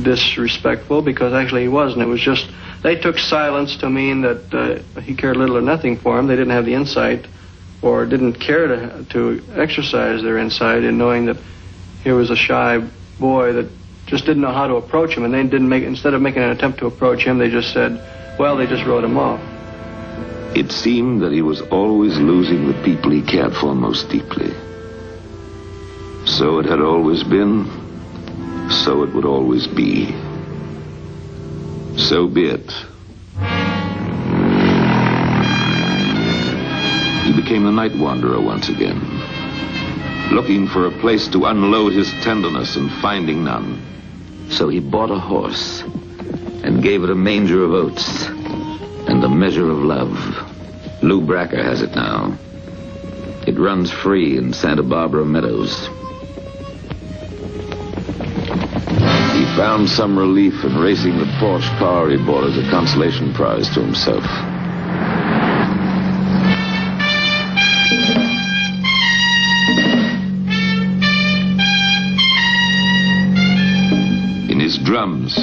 disrespectful, because actually he wasn't. It was just, they took silence to mean that he cared little or nothing for him. They didn't have the insight or didn't care to exercise their insight in knowing that here was a shy boy that just didn't know how to approach him, and they didn't make, instead of making an attempt to approach him, they just said, well, they just wrote him off. It seemed that he was always losing the people he cared for most deeply. So it had always been, so it would always be. So be it. He became the night wanderer once again, looking for a place to unload his tenderness and finding none. So he bought a horse and gave it a manger of oats and a measure of love. Lou Bracker has it now. It runs free in Santa Barbara Meadows. He found some relief in racing the Porsche car he bought as a consolation prize to himself. In his drums,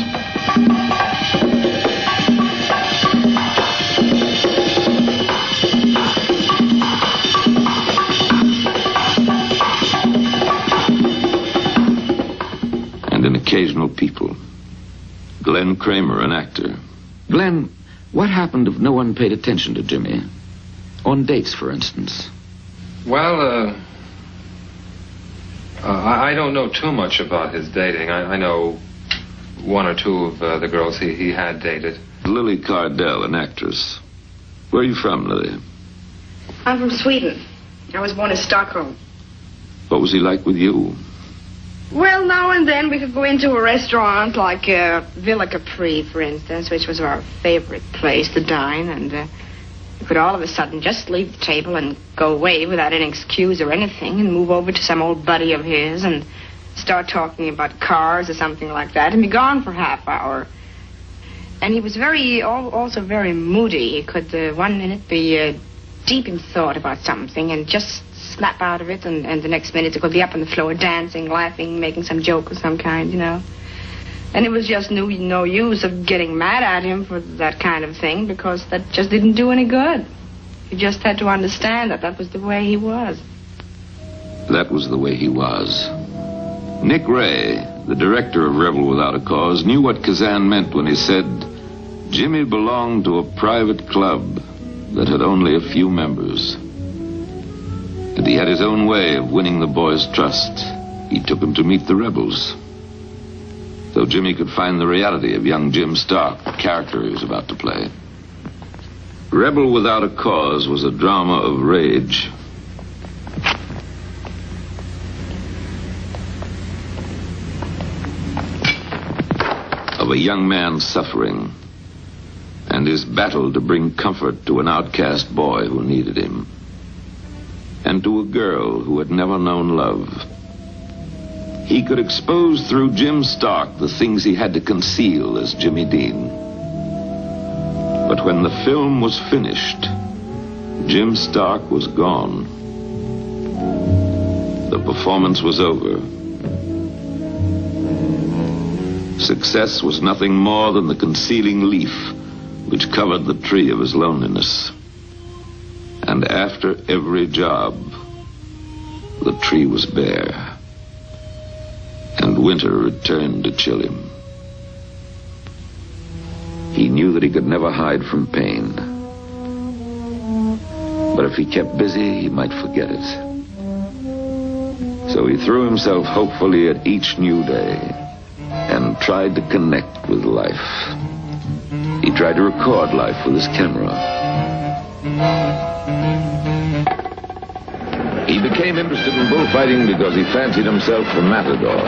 occasional people. Glenn Kramer, an actor. Glenn, what happened if no one paid attention to Jimmy? On dates, for instance. Well, I don't know too much about his dating. I know one or two of the girls he had dated. Lily Cardell, an actress. Where are you from, Lily? I'm from Sweden. I was born in Stockholm. What was he like with you? Well, now and then we could go into a restaurant like Villa Capri, for instance, which was our favorite place to dine, and we could all of a sudden just leave the table and go away without any excuse or anything and move over to some old buddy of his and start talking about cars or something like that and be gone for half hour. And he was also very moody. He could one minute be deep in thought about something and just snap out of it, and the next minute he could be up on the floor dancing, laughing, making some joke of some kind, you know. And it was just no use of getting mad at him for that kind of thing, because that just didn't do any good. You just had to understand that that was the way he was. That was the way he was. Nick Ray, the director of Rebel Without a Cause, knew what Kazan meant when he said Jimmy belonged to a private club that had only a few members. And he had his own way of winning the boys' trust. He took them to meet the rebels, so Jimmy could find the reality of young Jim Stark, the character he was about to play. Rebel Without a Cause was a drama of rage. Of a young man suffering, and his battle to bring comfort to an outcast boy who needed him, and to a girl who had never known love. He could expose through Jim Stark the things he had to conceal as Jimmy Dean. But when the film was finished, Jim Stark was gone. The performance was over. Success was nothing more than the concealing leaf which covered the tree of his loneliness. And after every job, the tree was bare, and winter returned to chill him. He knew that he could never hide from pain, but if he kept busy, he might forget it. So he threw himself hopefully at each new day and tried to connect with life. He tried to record life with his camera. He became interested in bullfighting because he fancied himself the matador,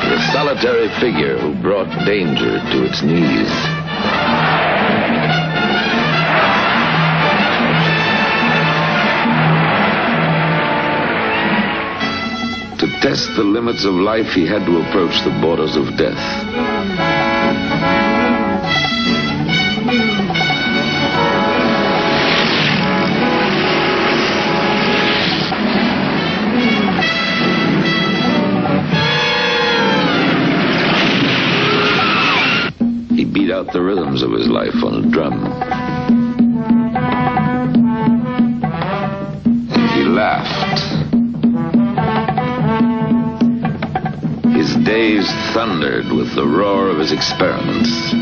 the solitary figure who brought danger to its knees. To test the limits of life, he had to approach the borders of death. He beat out the rhythms of his life on a drum. And he laughed. His days thundered with the roar of his experiments.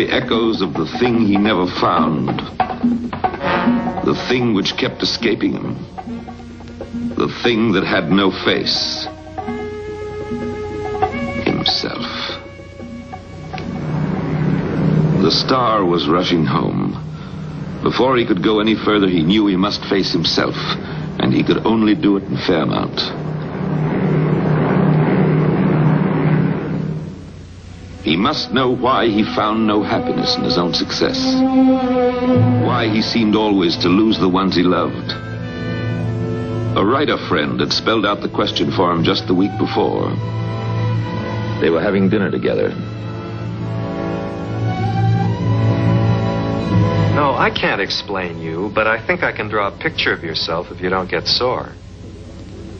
Echoes of the thing he never found, the thing which kept escaping him, the thing that had no face, himself. The star was rushing home. Before he could go any further, he knew he must face himself, and he could only do it in Fairmount. He must know why he found no happiness in his own success. Why he seemed always to lose the ones he loved. A writer friend had spelled out the question for him just the week before. They were having dinner together. No, I can't explain you, but I think I can draw a picture of yourself if you don't get sore.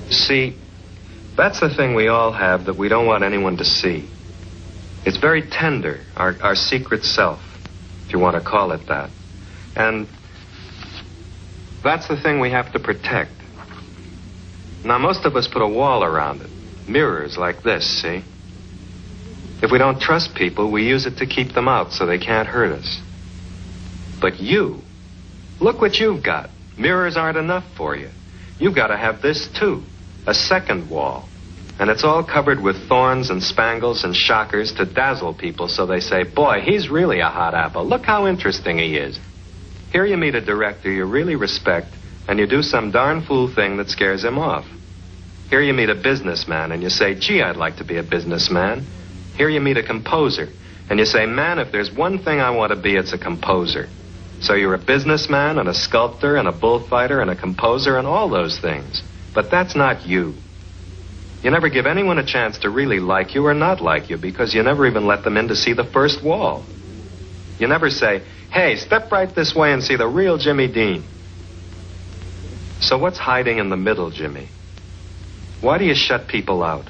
See, that's the thing we all have that we don't want anyone to see. It's very tender, our secret self, if you want to call it that. And that's the thing we have to protect. Now, most of us put a wall around it. Mirrors like this, see? If we don't trust people, we use it to keep them out so they can't hurt us. But you, look what you've got. Mirrors aren't enough for you. You've got to have this, too. A second wall. And it's all covered with thorns and spangles and shockers to dazzle people so they say, boy, he's really a hot apple. Look how interesting he is. Here you meet a director you really respect, and you do some darn fool thing that scares him off. Here you meet a businessman, and you say, gee, I'd like to be a businessman. Here you meet a composer, and you say, man, if there's one thing I want to be, it's a composer. So you're a businessman and a sculptor and a bullfighter and a composer and all those things. But that's not you. You never give anyone a chance to really like you or not like you because you never even let them in to see the first wall. You never say, hey, step right this way and see the real Jimmy Dean. So what's hiding in the middle, Jimmy? Why do you shut people out?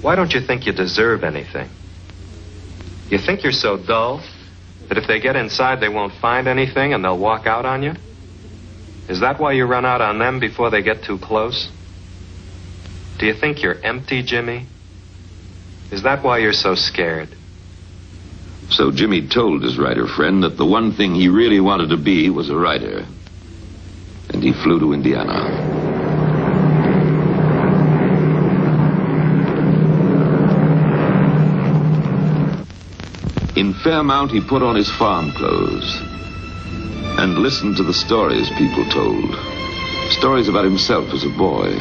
Why don't you think you deserve anything? You think you're so dull that if they get inside they won't find anything and they'll walk out on you? Is that why you run out on them before they get too close? Do you think you're empty, Jimmy? Is that why you're so scared? So Jimmy told his writer friend that the one thing he really wanted to be was a writer. And he flew to Indiana. In Fairmount, he put on his farm clothes and listened to the stories people told. Stories about himself as a boy.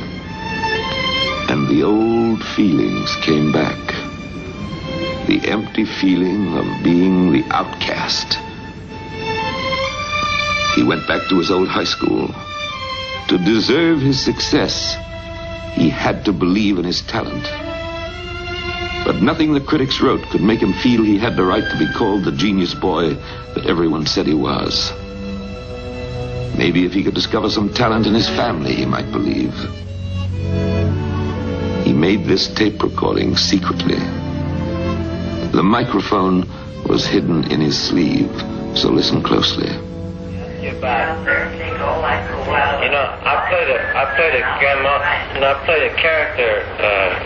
And the old feelings came back. The empty feeling of being the outcast. He went back to his old high school. To deserve his success, he had to believe in his talent. But nothing the critics wrote could make him feel he had the right to be called the genius boy that everyone said he was. Maybe if he could discover some talent in his family, he might believe. He made this tape recording secretly. The microphone was hidden in his sleeve, so listen closely. You know, I played a character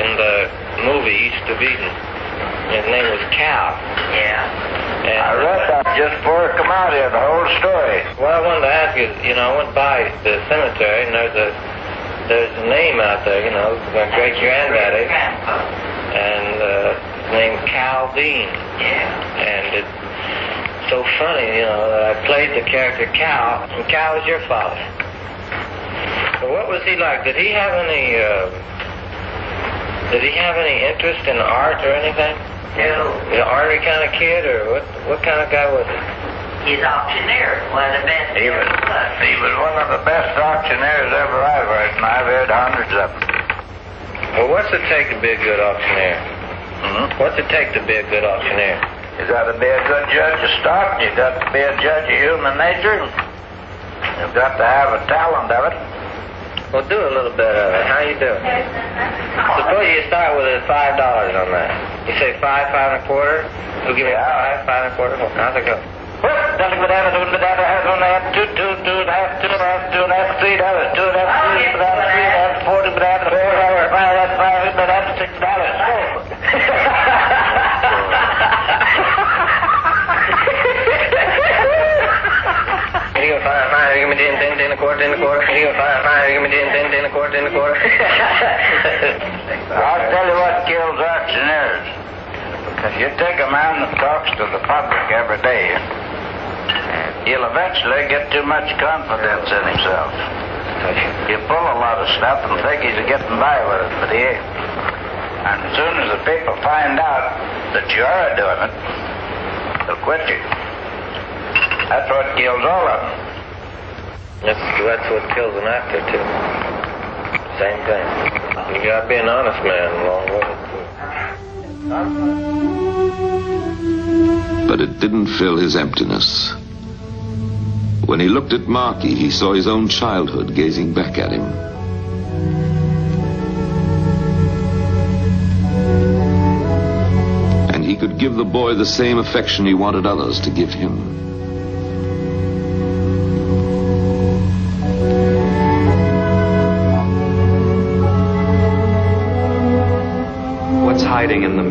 in the movie East of Eden. His name was Cal. Yeah. And I read that just before it come out here, the whole story. Well, I wanted to ask you, I went by the cemetery and there's a name out there, my great granddaddy. And his name's Cal Dean. Yeah. And it's so funny, that I played the character Cal, and Cal was your father. But what was he like? Did he have any interest in art or anything? No. Arty kind of kid, or what kind of guy was he? He's auctioneer, one of the best. He was one of the best auctioneers ever I've heard, and I've heard hundreds of them. Well, what's it take to be a good auctioneer? What's it take to be a good auctioneer? You got to be a good judge of stock. You got to be a judge of human nature. You've got to have a talent of it. Well, do a little bit of it. How you doing? Suppose you start with $5 on that. You say 5, 5 and a quarter. Who'll give me 5, 5 and a quarter? How's it go? Give me 10 and a quarter. Give me 5, give me 10 and a quarter. I'll tell you what kills auctioneers. If you take a man that talks to the public every day, he'll eventually get too much confidence in himself. He'll pull a lot of stuff and think he's getting by with it, but he ain't. And as soon as the people find out that you are doing it, they'll quit you. That's what kills all of them. That's what kills an actor, too. Same thing. You gotta be an honest man along with it, too. But it didn't fill his emptiness. When he looked at Marky, he saw his own childhood gazing back at him. And he could give the boy the same affection he wanted others to give him.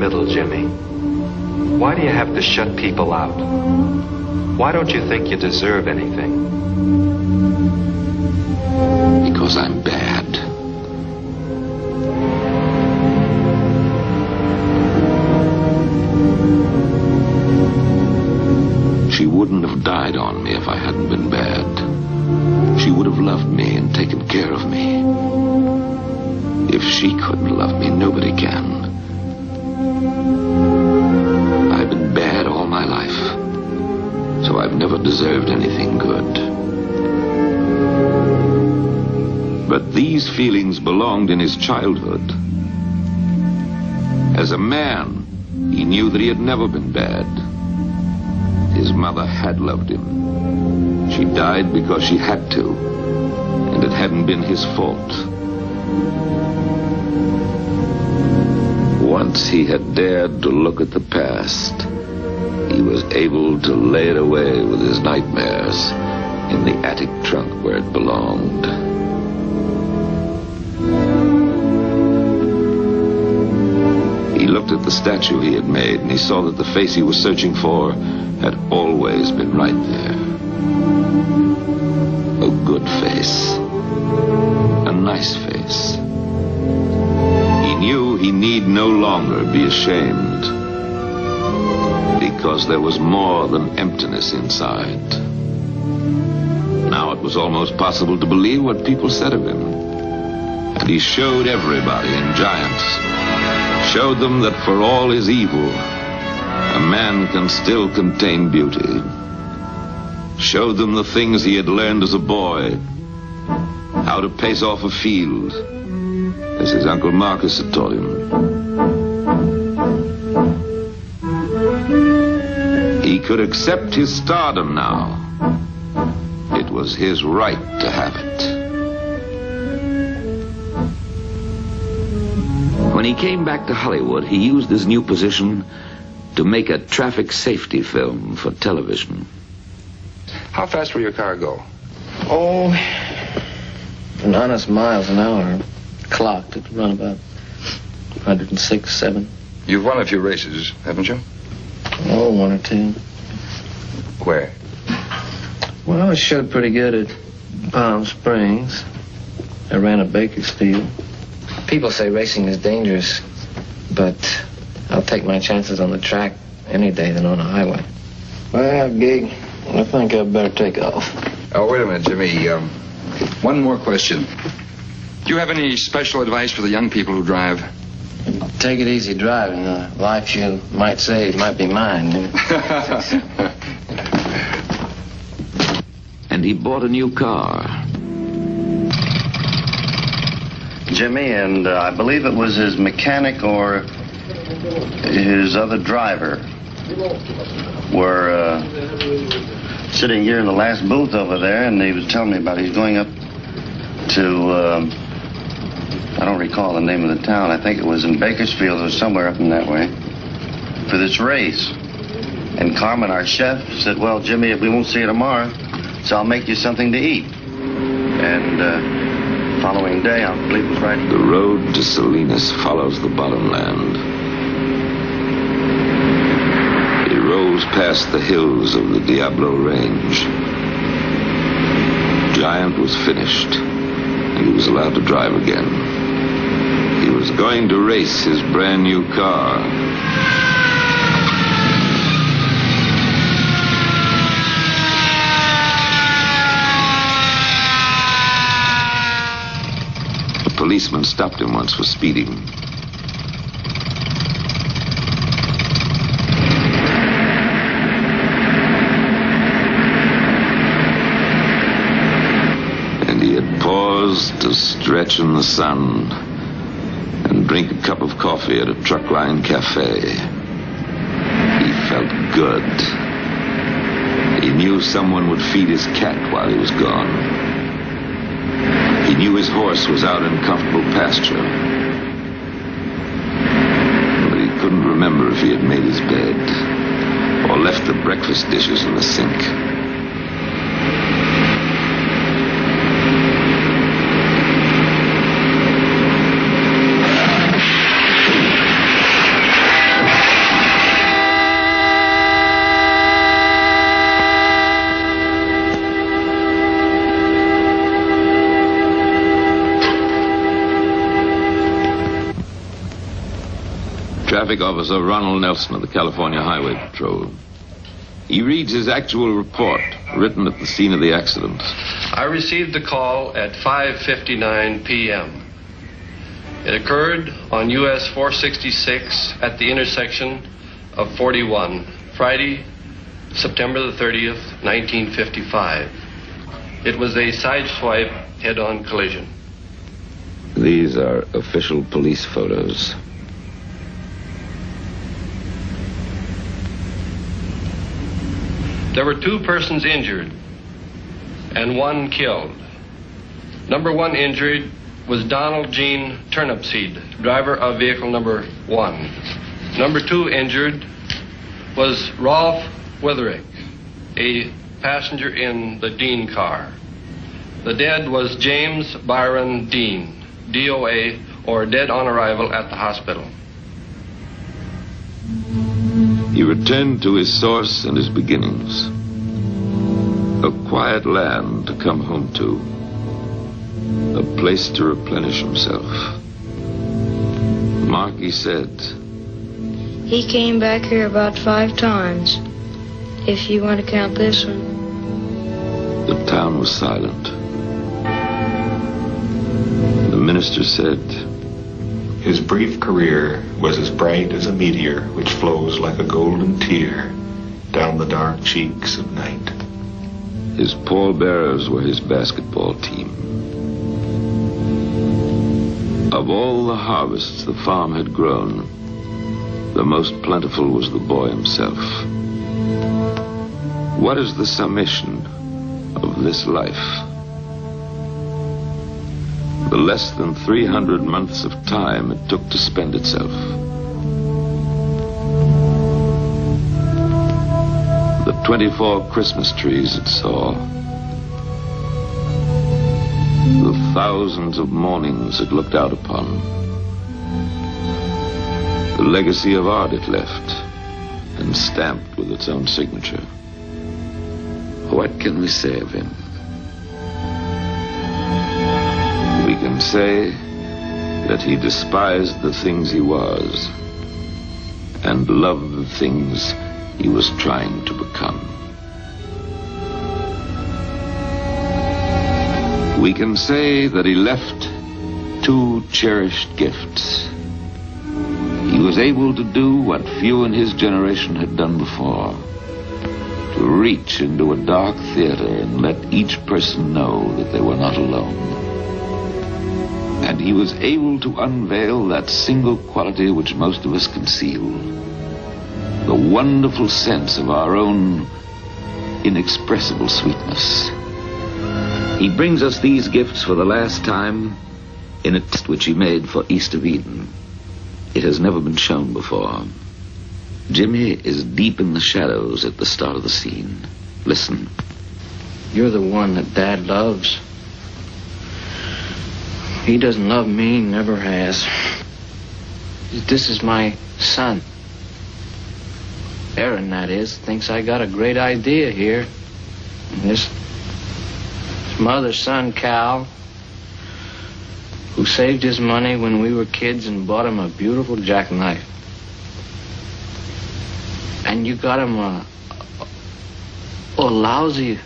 little, Jimmy. Why do you have to shut people out? Why don't you think you deserve anything? Because I'm bad. She wouldn't have died on me if I hadn't been bad. She would have loved me and taken care of me. If she couldn't love me, nobody can. I've been bad all my life, so I've never deserved anything good. But these feelings belonged in his childhood. As a man, he knew that he had never been bad. His mother had loved him. She died because she had to, and it hadn't been his fault. Once he had dared to look at the past, he was able to lay it away with his nightmares in the attic trunk where it belonged. He looked at the statue he had made, and he saw that the face he was searching for had always been right there. A good face. A nice face. He knew he need no longer be ashamed, because there was more than emptiness inside. Now it was almost possible to believe what people said of him. And he showed everybody in Giants, showed them that for all his evil, a man can still contain beauty. Showed them the things he had learned as a boy. How to pace off a field, as his Uncle Marcus had taught him. He could accept his stardom now. It was his right to have it. When he came back to Hollywood, he used his new position to make a traffic safety film for television. How fast will your car go? Oh, an honest miles an hour. Clocked, it run about 106, 7. You've won a few races, haven't you? Oh, one or two. Where? Well, I showed pretty good at Palm Springs. I ran at Bakersfield. People say racing is dangerous, but I'll take my chances on the track any day than on a highway. Well, Gig, I think I'd better take off. Oh, wait a minute, Jimmy. One more question. Do you have any special advice for the young people who drive? Take it easy driving. The life you might save might be mine. And he bought a new car. Jimmy, and I believe it was his mechanic or his other driver were sitting here in the last booth over there, and he was telling me about he's going up to, I don't recall the name of the town. I think it was in Bakersfield or somewhere up in that way, for this race. And Carmen, our chef, said, well, Jimmy, we won't see you tomorrow, so I'll make you something to eat. And following day, I believe it was right. The road to Salinas follows the bottomland. It rolls past the hills of the Diablo Range. Giant was finished, and he was allowed to drive again. He was going to race his brand new car. A policeman stopped him once for speeding. And he had paused to stretch in the sun and drink a cup of coffee at a truckline cafe. He felt good. He knew someone would feed his cat while he was gone. He knew his horse was out in comfortable pasture. But he couldn't remember if he had made his bed or left the breakfast dishes in the sink. Traffic Officer Ronald Nelson of the California Highway Patrol. He reads his actual report, written at the scene of the accident. I received the call at 5:59 p.m. It occurred on US 466 at the intersection of 41, Friday, September the 30th, 1955. It was a sideswipe head-on collision. These are official police photos. There were 2 persons injured and 1 killed. Number 1 injured was Donald Gene Turnipseed, driver of vehicle number 1. Number 2 injured was Rolf Witherick, a passenger in the Dean car. The dead was James Byron Dean, DOA, or dead on arrival at the hospital. He returned to his source and his beginnings. A quiet land to come home to. A place to replenish himself. Marky said, He came back here about 5 times, if you want to count this one. The town was silent. The minister said, His brief career was as bright as a meteor which flows like a golden tear down the dark cheeks of night. His pallbearers were his basketball team. Of all the harvests the farm had grown, the most plentiful was the boy himself. What is the summation of this life? The less than 300 months of time it took to spend itself. The 24 Christmas trees it saw. The thousands of mornings it looked out upon. The legacy of art it left, and stamped with its own signature. What can we say of him? We can say that he despised the things he was and loved the things he was trying to become. We can say that he left 2 cherished gifts. He was able to do what few in his generation had done before. To reach into a dark theater and let each person know that they were not alone. And he was able to unveil that single quality which most of us conceal. The wonderful sense of our own inexpressible sweetness. He brings us these gifts for the last time in a test which he made for East of Eden. It has never been shown before. Jimmy is deep in the shadows at the start of the scene. Listen. You're the one that Dad loves. He doesn't love me, never has. This is my son. Aaron, that is, thinks I got a great idea here. And this mother's son, Cal, who saved his money when we were kids and bought him a beautiful jackknife. And you got him a lousy,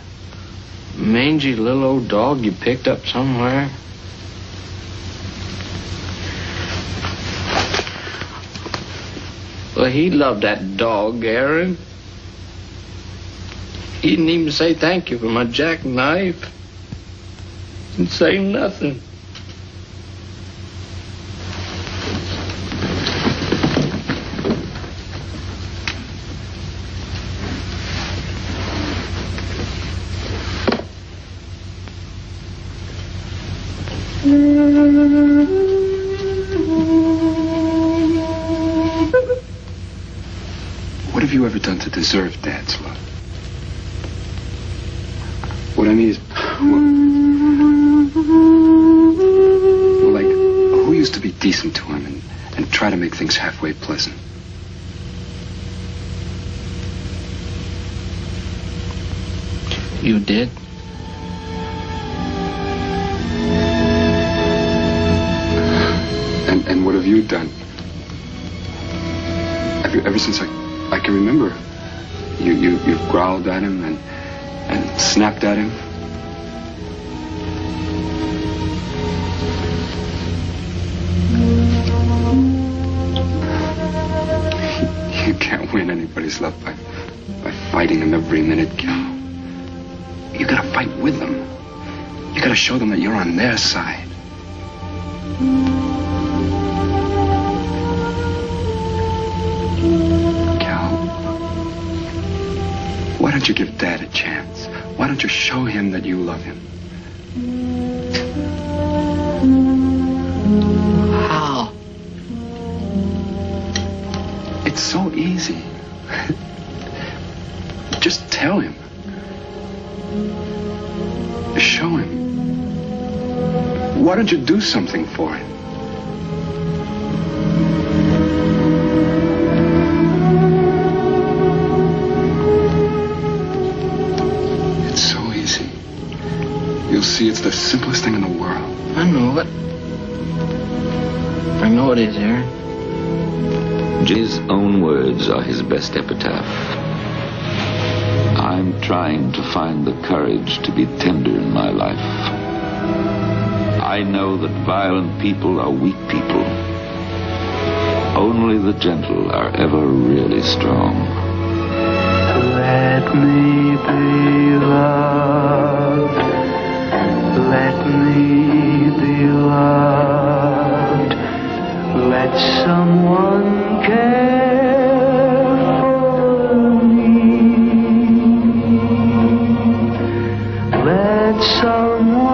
mangy little old dog you picked up somewhere. Well, he loved that dog, Aaron. He didn't even say thank you for my jackknife. Didn't say nothing. What have you ever done to deserve Dad's love? What I mean is, well, like, who used to be decent to him and try to make things halfway pleasant? You did? And what have you done? Ever since I can remember, you've growled at him and snapped at him. You can't win anybody's love by fighting them every minute, Cal. You gotta fight with them. You gotta show them that you're on their side. Cal, why don't you give Dad a chance? Why don't you show him that you love him? How? It's so easy. Just tell him. Show him. Why don't you do something for him? It's so easy. You'll see it's the simplest thing in the world. I know it. I know it is, Aaron. Jimmy's own words are his best epitaph. I'm trying to find the courage to be tender in my life. I know that violent people are weak people. Only the gentle are ever really strong. Let me be loved. Let me be loved. Let someone care for me. Let someone